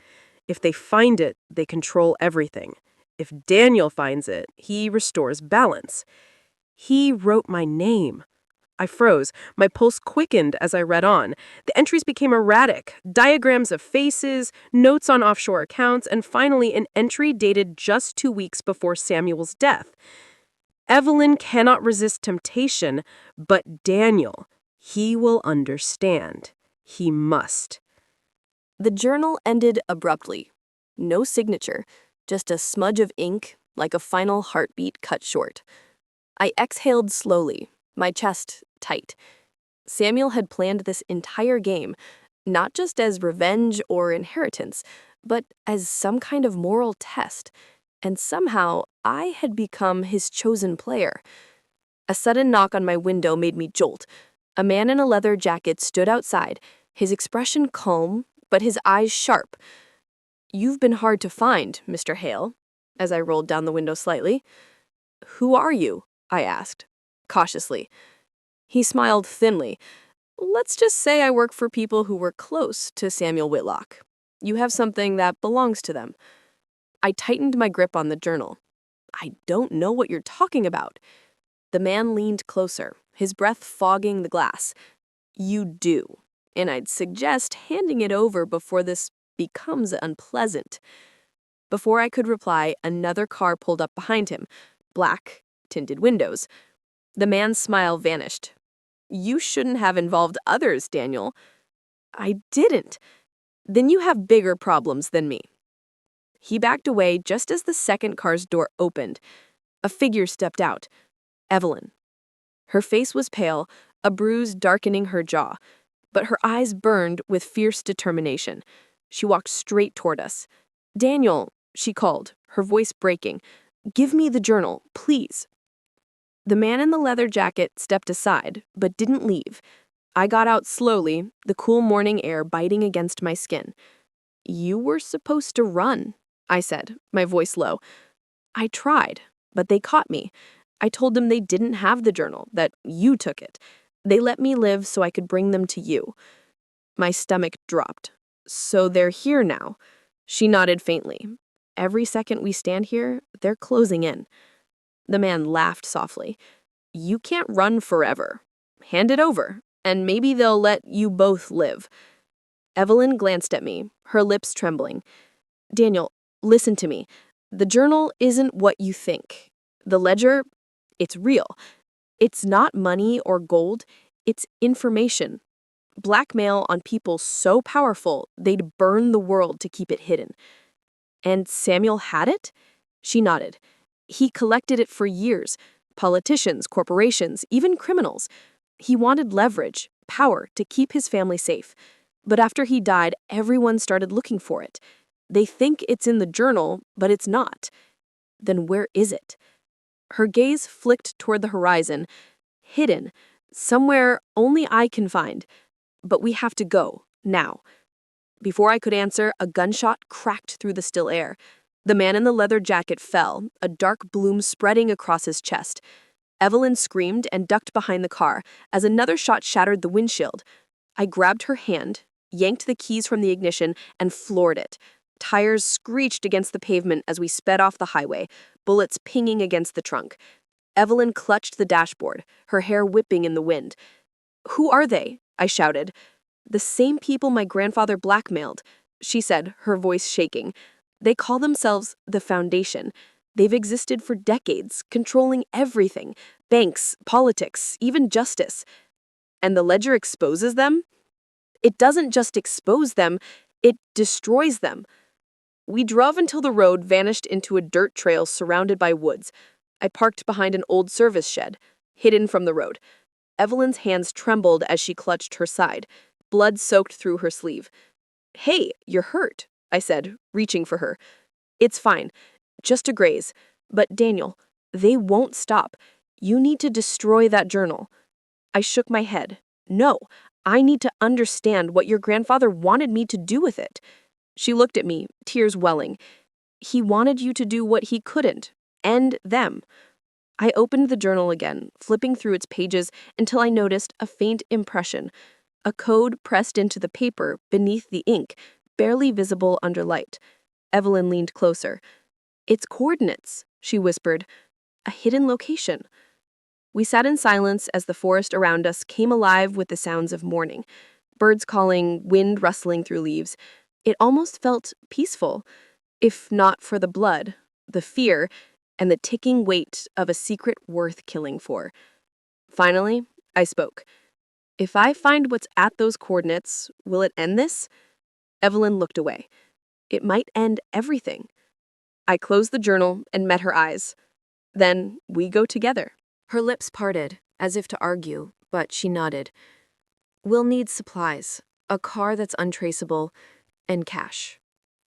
If they find it, they control everything. If Daniel finds it, he restores balance. He wrote my name. I froze. My pulse quickened as I read on. The entries became erratic. Diagrams of faces, notes on offshore accounts, and finally an entry dated just 2 weeks before Samuel's death. Evelyn cannot resist temptation, but Daniel, he will understand. He must. The journal ended abruptly. No signature, just a smudge of ink, like a final heartbeat cut short. I exhaled slowly, my chest tight. Samuel had planned this entire game, not just as revenge or inheritance, but as some kind of moral test. And somehow, I had become his chosen player. A sudden knock on my window made me jolt. A man in a leather jacket stood outside, his expression calm, but his eyes sharp. "You've been hard to find, Mr. Hale," as I rolled down the window slightly. "Who are you?" I asked, cautiously. He smiled thinly. "Let's just say I work for people who were close to Samuel Whitlock. You have something that belongs to them." I tightened my grip on the journal. "I don't know what you're talking about." The man leaned closer, his breath fogging the glass. "You do, and I'd suggest handing it over before this becomes unpleasant." Before I could reply, another car pulled up behind him, black, tinted windows. The man's smile vanished. "You shouldn't have involved others, Daniel." "I didn't." "Then you have bigger problems than me." He backed away just as the second car's door opened. A figure stepped out. Evelyn. Her face was pale, a bruise darkening her jaw, but her eyes burned with fierce determination. She walked straight toward us. "Daniel," she called, her voice breaking. "Give me the journal, please." The man in the leather jacket stepped aside, but didn't leave. I got out slowly, the cool morning air biting against my skin. "You were supposed to run," I said, my voice low. "I tried, but they caught me. I told them they didn't have the journal, that you took it. They let me live so I could bring them to you." My stomach dropped. "So they're here now." She nodded faintly. "Every second we stand here, they're closing in." The man laughed softly. "You can't run forever. Hand it over, and maybe they'll let you both live." Evelyn glanced at me, her lips trembling. "Daniel, listen to me. The journal isn't what you think. The ledger, it's real. It's not money or gold. It's information. Blackmail on people so powerful they'd burn the world to keep it hidden." "And Samuel had it?" She nodded. "He collected it for years. Politicians, corporations, even criminals. He wanted leverage, power to keep his family safe. But after he died, everyone started looking for it. They think it's in the journal, but it's not. Then where is it?" Her gaze flicked toward the horizon. "Hidden. Somewhere only I can find. But we have to go, now." Before I could answer, a gunshot cracked through the still air. The man in the leather jacket fell, a dark bloom spreading across his chest. Evelyn screamed and ducked behind the car as another shot shattered the windshield. I grabbed her hand, yanked the keys from the ignition, and floored it. Tires screeched against the pavement as we sped off the highway, bullets pinging against the trunk. Evelyn clutched the dashboard, her hair whipping in the wind. "Who are they?" I shouted. "The same people my grandfather blackmailed," she said, her voice shaking. "They call themselves the Foundation. They've existed for decades, controlling everything: banks, politics, even justice. And the ledger exposes them? It doesn't just expose them, it destroys them. We drove until the road vanished into a dirt trail surrounded by woods. I parked behind an old service shed, hidden from the road. Evelyn's hands trembled as she clutched her side. Blood soaked through her sleeve. "Hey, you're hurt," I said, reaching for her. "It's fine. Just a graze. But Daniel, they won't stop. You need to destroy that journal." I shook my head. "No, I need to understand what your grandfather wanted me to do with it." She looked at me, tears welling. "He wanted you to do what he couldn't. End them." I opened the journal again, flipping through its pages until I noticed a faint impression. A code pressed into the paper beneath the ink, barely visible under light. Evelyn leaned closer. "It's coordinates," she whispered. "A hidden location." We sat in silence as the forest around us came alive with the sounds of morning. Birds calling, wind rustling through leaves. It almost felt peaceful, if not for the blood, the fear, and the ticking weight of a secret worth killing for. Finally, I spoke. "If I find what's at those coordinates, will it end this?" Evelyn looked away. "It might end everything." I closed the journal and met her eyes. "Then we go together." Her lips parted, as if to argue, but she nodded. "We'll need supplies, a car that's untraceable, and cash.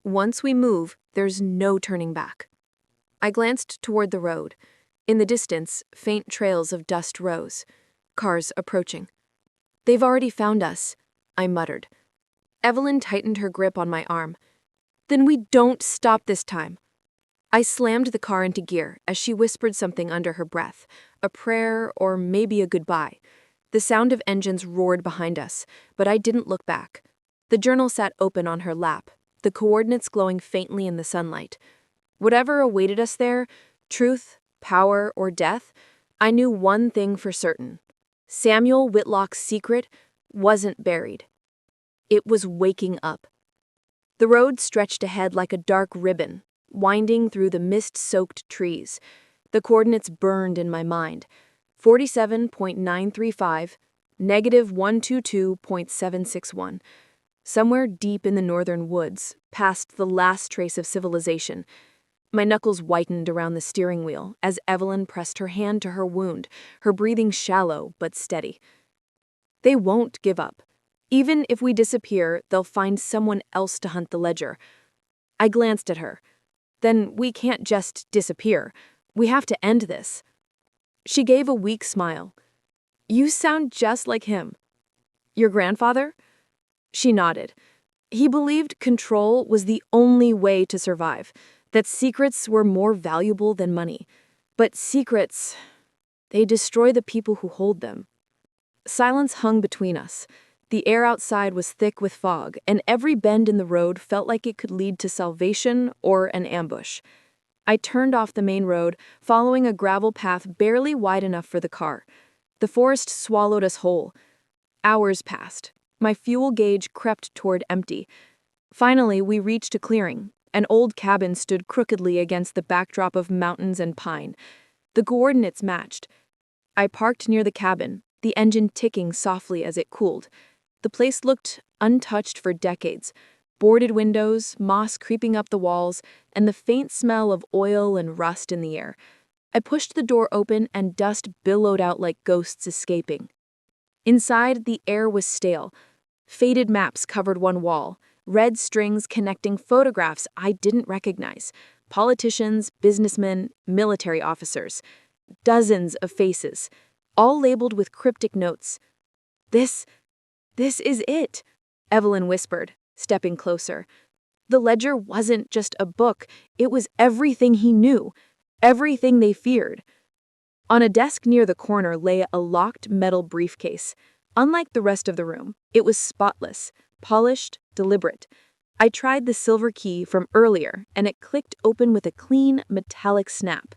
Once we move, there's no turning back." I glanced toward the road. In the distance, faint trails of dust rose. Cars approaching. "They've already found us," I muttered. Evelyn tightened her grip on my arm. "Then we don't stop this time." I slammed the car into gear as she whispered something under her breath, a prayer or maybe a goodbye. The sound of engines roared behind us, but I didn't look back. The journal sat open on her lap, the coordinates glowing faintly in the sunlight. Whatever awaited us there, truth, power, or death, I knew one thing for certain. Samuel Whitlock's secret wasn't buried. It was waking up. The road stretched ahead like a dark ribbon, winding through the mist-soaked trees. The coordinates burned in my mind. 47.935, -122.761. Somewhere deep in the northern woods, past the last trace of civilization. My knuckles whitened around the steering wheel as Evelyn pressed her hand to her wound, her breathing shallow but steady. "They won't give up. Even if we disappear, they'll find someone else to hunt the ledger." I glanced at her. "Then we can't just disappear. We have to end this." She gave a weak smile. "You sound just like him." "Your grandfather?" She nodded. "He believed control was the only way to survive, that secrets were more valuable than money. But secrets, they destroy the people who hold them." Silence hung between us. The air outside was thick with fog, and every bend in the road felt like it could lead to salvation or an ambush. I turned off the main road, following a gravel path barely wide enough for the car. The forest swallowed us whole. Hours passed. My fuel gauge crept toward empty. Finally, we reached a clearing. An old cabin stood crookedly against the backdrop of mountains and pine. The coordinates matched. I parked near the cabin, the engine ticking softly as it cooled. The place looked untouched for decades. Boarded windows, moss creeping up the walls, and the faint smell of oil and rust in the air. I pushed the door open and dust billowed out like ghosts escaping. Inside, the air was stale. Faded maps covered one wall, red strings connecting photographs I didn't recognize. Politicians, businessmen, military officers. Dozens of faces, all labeled with cryptic notes. This is it," Evelyn whispered, stepping closer. The ledger wasn't just a book, it was everything he knew, everything they feared. On a desk near the corner lay a locked metal briefcase. Unlike the rest of the room, it was spotless, polished, deliberate. I tried the silver key from earlier, and it clicked open with a clean, metallic snap.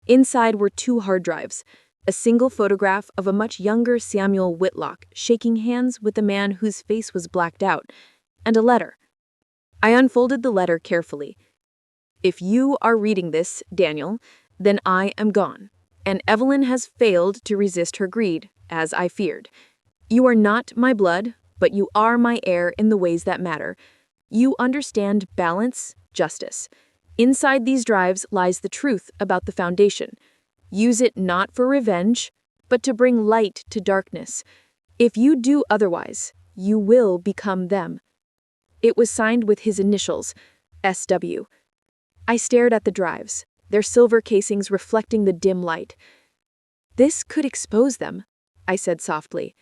Inside were 2 hard drives, a single photograph of a much younger Samuel Whitlock shaking hands with a man whose face was blacked out, and a letter. I unfolded the letter carefully. If you are reading this, Daniel, then I am gone, and Evelyn has failed to resist her greed, as I feared. You are not my blood, but you are my heir in the ways that matter. You understand balance, justice. Inside these drives lies the truth about the Foundation. Use it not for revenge, but to bring light to darkness. If you do otherwise, you will become them. It was signed with his initials, SW. I stared at the drives, their silver casings reflecting the dim light. This could expose them, I said softly.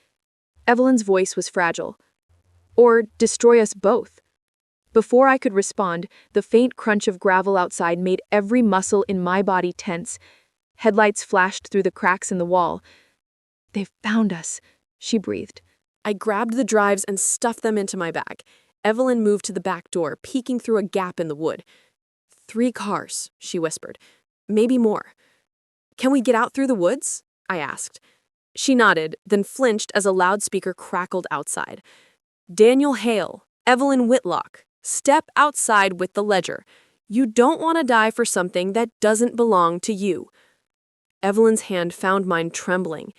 Evelyn's voice was fragile. Or destroy us both. Before I could respond, the faint crunch of gravel outside made every muscle in my body tense. Headlights flashed through the cracks in the wall. "They've found us," she breathed. I grabbed the drives and stuffed them into my bag. Evelyn moved to the back door, peeking through a gap in the wood. 3 cars, she whispered. Maybe more. Can we get out through the woods? I asked. She nodded, then flinched as a loudspeaker crackled outside. Daniel Hale, Evelyn Whitlock, step outside with the ledger. You don't want to die for something that doesn't belong to you. Evelyn's hand found mine trembling.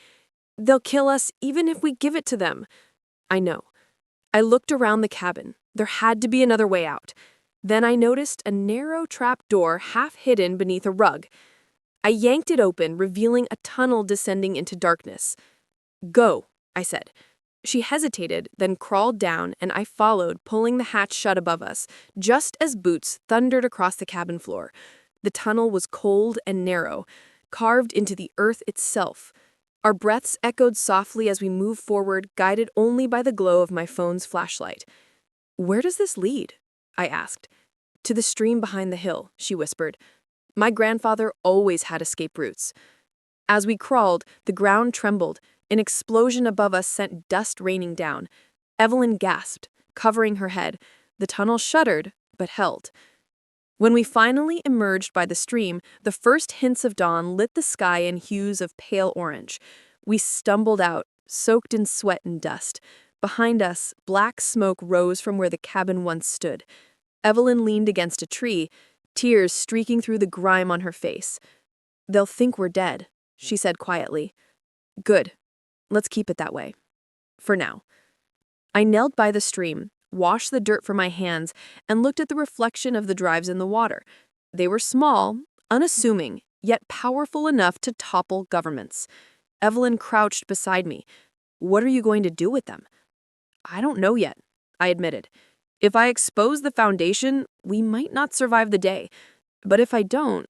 They'll kill us even if we give it to them. I know. I looked around the cabin. There had to be another way out. Then I noticed a narrow trap door half hidden beneath a rug. I yanked it open, revealing a tunnel descending into darkness. Go, I said. She hesitated, then crawled down, and I followed, pulling the hatch shut above us, just as boots thundered across the cabin floor. The tunnel was cold and narrow, carved into the earth itself. Our breaths echoed softly as we moved forward, guided only by the glow of my phone's flashlight. Where does this lead? I asked. To the stream behind the hill, she whispered. My grandfather always had escape routes. As we crawled, the ground trembled. An explosion above us sent dust raining down. Evelyn gasped, covering her head. The tunnel shuddered, but held. When we finally emerged by the stream, the first hints of dawn lit the sky in hues of pale orange. We stumbled out, soaked in sweat and dust. Behind us, black smoke rose from where the cabin once stood. Evelyn leaned against a tree, tears streaking through the grime on her face. They'll think we're dead, she said quietly. Good. Let's keep it that way. For now. I knelt by the stream, washed the dirt from my hands, and looked at the reflection of the drives in the water. They were small, unassuming, yet powerful enough to topple governments. Evelyn crouched beside me. What are you going to do with them? I don't know yet, I admitted. If I expose the Foundation, we might not survive the day. But if I don't,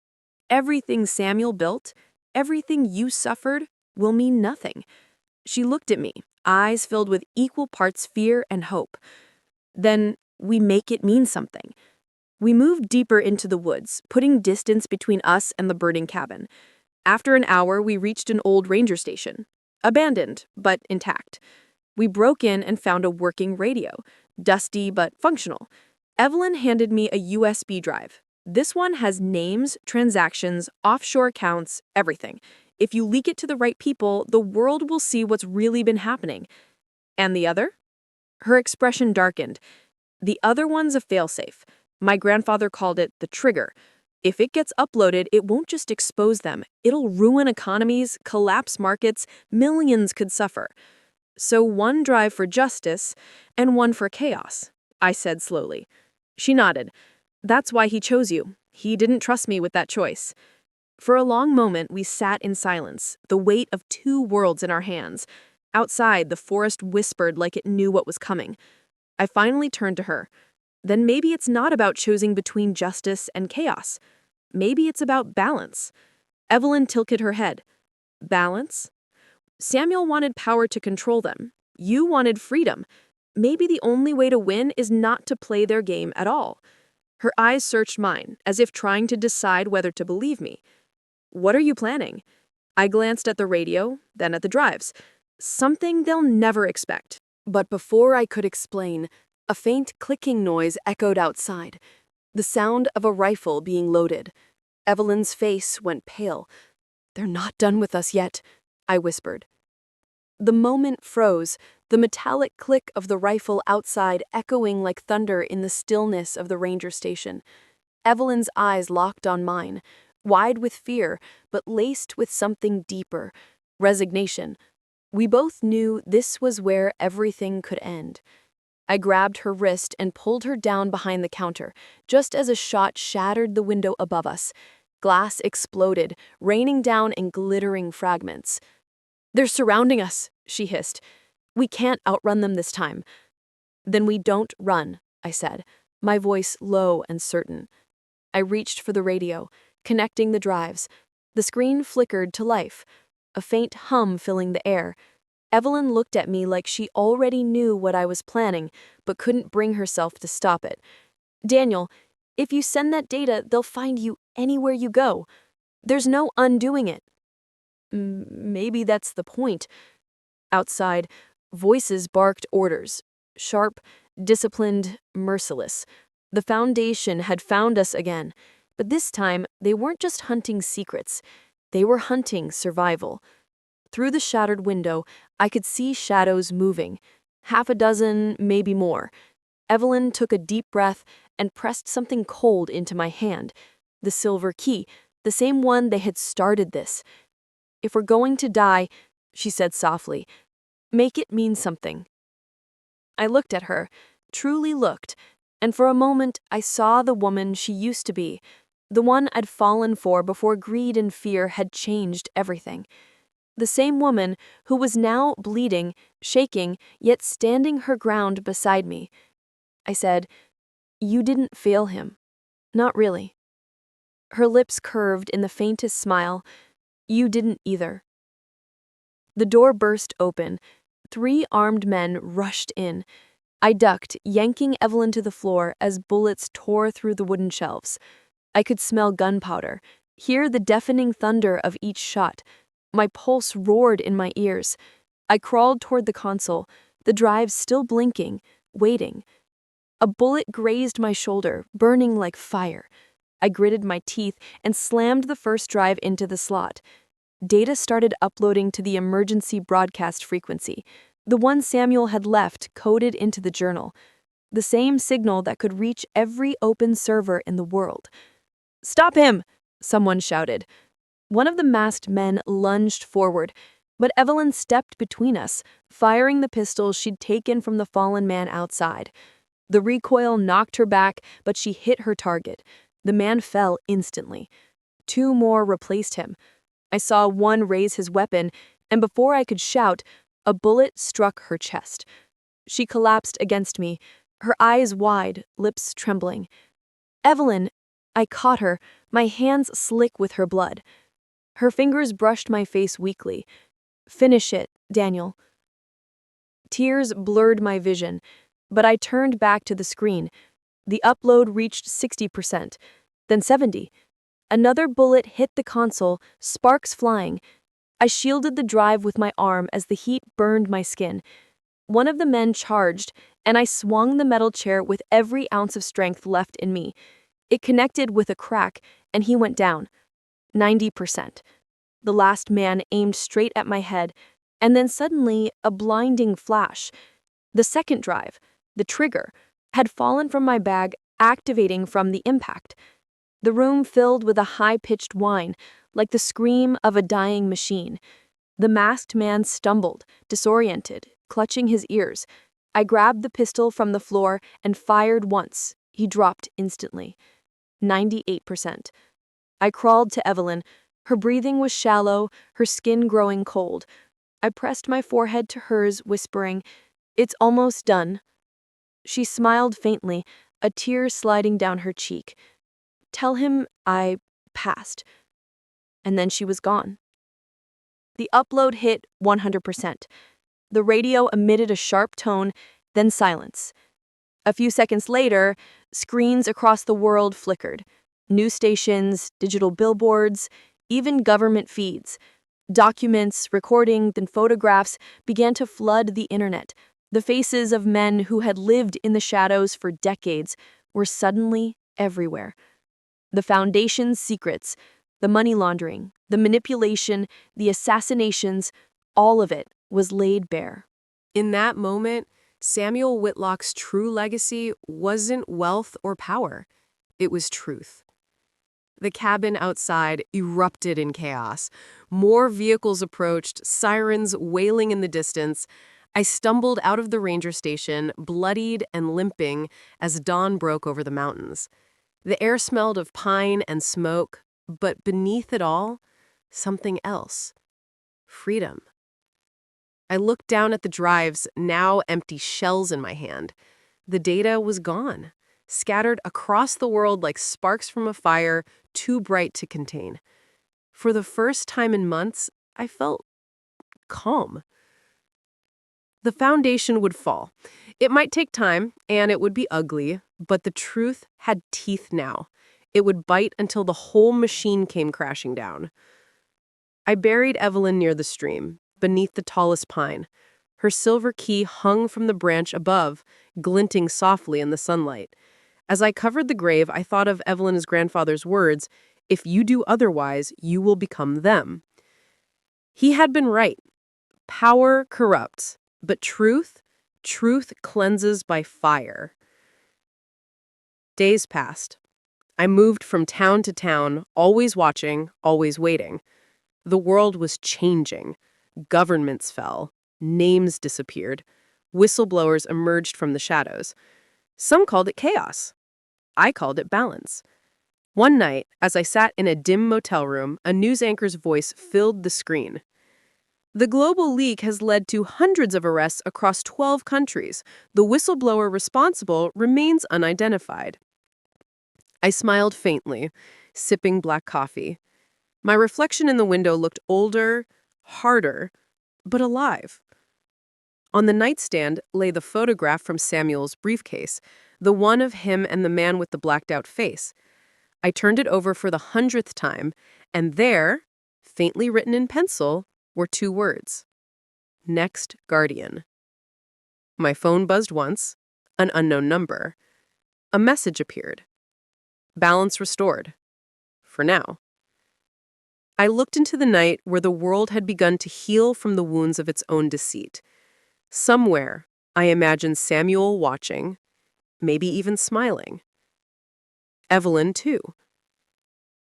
everything Samuel built, everything you suffered, will mean nothing. She looked at me, eyes filled with equal parts fear and hope. Then we make it mean something. We moved deeper into the woods, putting distance between us and the burning cabin. After an hour, we reached an old ranger station. Abandoned, but intact. We broke in and found a working radio. Dusty but functional. Evelyn handed me a USB drive. This one has names, transactions, offshore accounts, everything. If you leak it to the right people, the world will see what's really been happening. And the other? Her expression darkened. The other one's a failsafe. My grandfather called it the trigger. If it gets uploaded, it won't just expose them. It'll ruin economies, collapse markets, millions could suffer. So 1 drive for justice and 1 for chaos, I said slowly. She nodded. That's why he chose you. He didn't trust me with that choice. For a long moment, we sat in silence, the weight of 2 worlds in our hands. Outside, the forest whispered like it knew what was coming. I finally turned to her. Then maybe it's not about choosing between justice and chaos. Maybe it's about balance. Evelyn tilted her head. Balance? Samuel wanted power to control them. You wanted freedom. Maybe the only way to win is not to play their game at all. Her eyes searched mine, as if trying to decide whether to believe me. What are you planning? I glanced at the radio, then at the drives. Something they'll never expect. But before I could explain, a faint clicking noise echoed outside. The sound of a rifle being loaded. Evelyn's face went pale. They're not done with us yet, I whispered. The moment froze, the metallic click of the rifle outside echoing like thunder in the stillness of the ranger station. Evelyn's eyes locked on mine, wide with fear, but laced with something deeper, resignation. We both knew this was where everything could end. I grabbed her wrist and pulled her down behind the counter, just as a shot shattered the window above us. Glass exploded, raining down in glittering fragments. "They're surrounding us," she hissed. "We can't outrun them this time." "Then we don't run," I said, my voice low and certain. I reached for the radio, connecting the drives. The screen flickered to life, a faint hum filling the air. Evelyn looked at me like she already knew what I was planning, but couldn't bring herself to stop it. "Daniel, if you send that data, they'll find you anywhere you go. There's no undoing it." Maybe that's the point." Outside, voices barked orders, sharp, disciplined, merciless. The Foundation had found us again, but this time they weren't just hunting secrets. They were hunting survival. Through the shattered window, I could see shadows moving. 6, maybe more. Evelyn took a deep breath and pressed something cold into my hand. The silver key, the same one they had started this. "If we're going to die," she said softly, "make it mean something." I looked at her, truly looked, and for a moment I saw the woman she used to be, the one I'd fallen for before greed and fear had changed everything. The same woman who was now bleeding, shaking, yet standing her ground beside me. I said, "You didn't fail him. Not really." Her lips curved in the faintest smile. "You didn't either." The door burst open. 3 armed men rushed in. I ducked, yanking Evelyn to the floor as bullets tore through the wooden shelves. I could smell gunpowder, hear the deafening thunder of each shot. My pulse roared in my ears. I crawled toward the console, the drive still blinking, waiting. A bullet grazed my shoulder, burning like fire. I gritted my teeth and slammed the first drive into the slot. Data started uploading to the emergency broadcast frequency, the one Samuel had left coded into the journal, the same signal that could reach every open server in the world. "Stop him!" someone shouted. One of the masked men lunged forward, but Evelyn stepped between us, firing the pistol she'd taken from the fallen man outside. The recoil knocked her back, but she hit her target. The man fell instantly. 2 more replaced him. I saw one raise his weapon, and before I could shout, a bullet struck her chest. She collapsed against me, her eyes wide, lips trembling. "Evelyn!" I caught her, my hands slick with her blood. Her fingers brushed my face weakly. "Finish it, Daniel." Tears blurred my vision, but I turned back to the screen. The upload reached 60%, then 70%. Another bullet hit the console, sparks flying. I shielded the drive with my arm as the heat burned my skin. One of the men charged, and I swung the metal chair with every ounce of strength left in me. It connected with a crack, and he went down. 90%. The last man aimed straight at my head, and then suddenly a blinding flash. The second drive, the trigger, had fallen from my bag, activating from the impact. The room filled with a high-pitched whine, like the scream of a dying machine. The masked man stumbled, disoriented, clutching his ears. I grabbed the pistol from the floor and fired once. He dropped instantly. 98%. I crawled to Evelyn. Her breathing was shallow, her skin growing cold. I pressed my forehead to hers, whispering, "It's almost done." She smiled faintly, a tear sliding down her cheek. "Tell him I passed." And then she was gone. The upload hit 100%. The radio emitted a sharp tone, then silence. A few seconds later, screens across the world flickered. News stations, digital billboards, even government feeds. Documents, recordings, and photographs began to flood the internet. The faces of men who had lived in the shadows for decades were suddenly everywhere. The Foundation's secrets, the money laundering, the manipulation, the assassinations, all of it was laid bare. In that moment, Samuel Whitlock's true legacy wasn't wealth or power. It was truth. The cabin outside erupted in chaos. More vehicles approached, sirens wailing in the distance. I stumbled out of the ranger station, bloodied and limping, as dawn broke over the mountains. The air smelled of pine and smoke, but beneath it all, something else. Freedom. I looked down at the drives, now empty shells in my hand. The data was gone, scattered across the world like sparks from a fire, too bright to contain. For the first time in months, I felt calm. The foundation would fall. It might take time, and it would be ugly, but the truth had teeth now. It would bite until the whole machine came crashing down. I buried Evelyn near the stream, beneath the tallest pine. Her silver key hung from the branch above, glinting softly in the sunlight. As I covered the grave, I thought of Evelyn's grandfather's words, "If you do otherwise, you will become them." He had been right. Power corrupts, but truth cleanses by fire. Days passed. I moved from town to town, always watching, always waiting. The world was changing. Governments fell. Names disappeared. Whistleblowers emerged from the shadows. Some called it chaos. I called it balance. One night, as I sat in a dim motel room, a news anchor's voice filled the screen. The global leak has led to hundreds of arrests across 12 countries. The whistleblower responsible remains unidentified. I smiled faintly, sipping black coffee. My reflection in the window looked older, harder, but alive. On the nightstand lay the photograph from Samuel's briefcase, the one of him and the man with the blacked-out face. I turned it over for the 100th time, and there, faintly written in pencil, were 2 words. Next Guardian. My phone buzzed once, an unknown number. A message appeared. Balance restored. For now. I looked into the night where the world had begun to heal from the wounds of its own deceit. Somewhere, I imagined Samuel watching, maybe even smiling. Evelyn, too.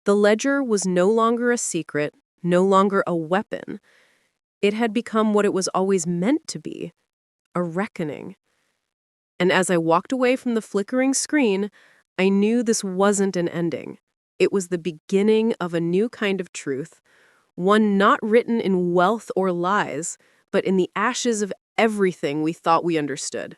The ledger was no longer a secret, no longer a weapon. It had become what it was always meant to be, a reckoning. And as I walked away from the flickering screen, I knew this wasn't an ending. It was the beginning of a new kind of truth, one not written in wealth or lies, but in the ashes of everything we thought we understood.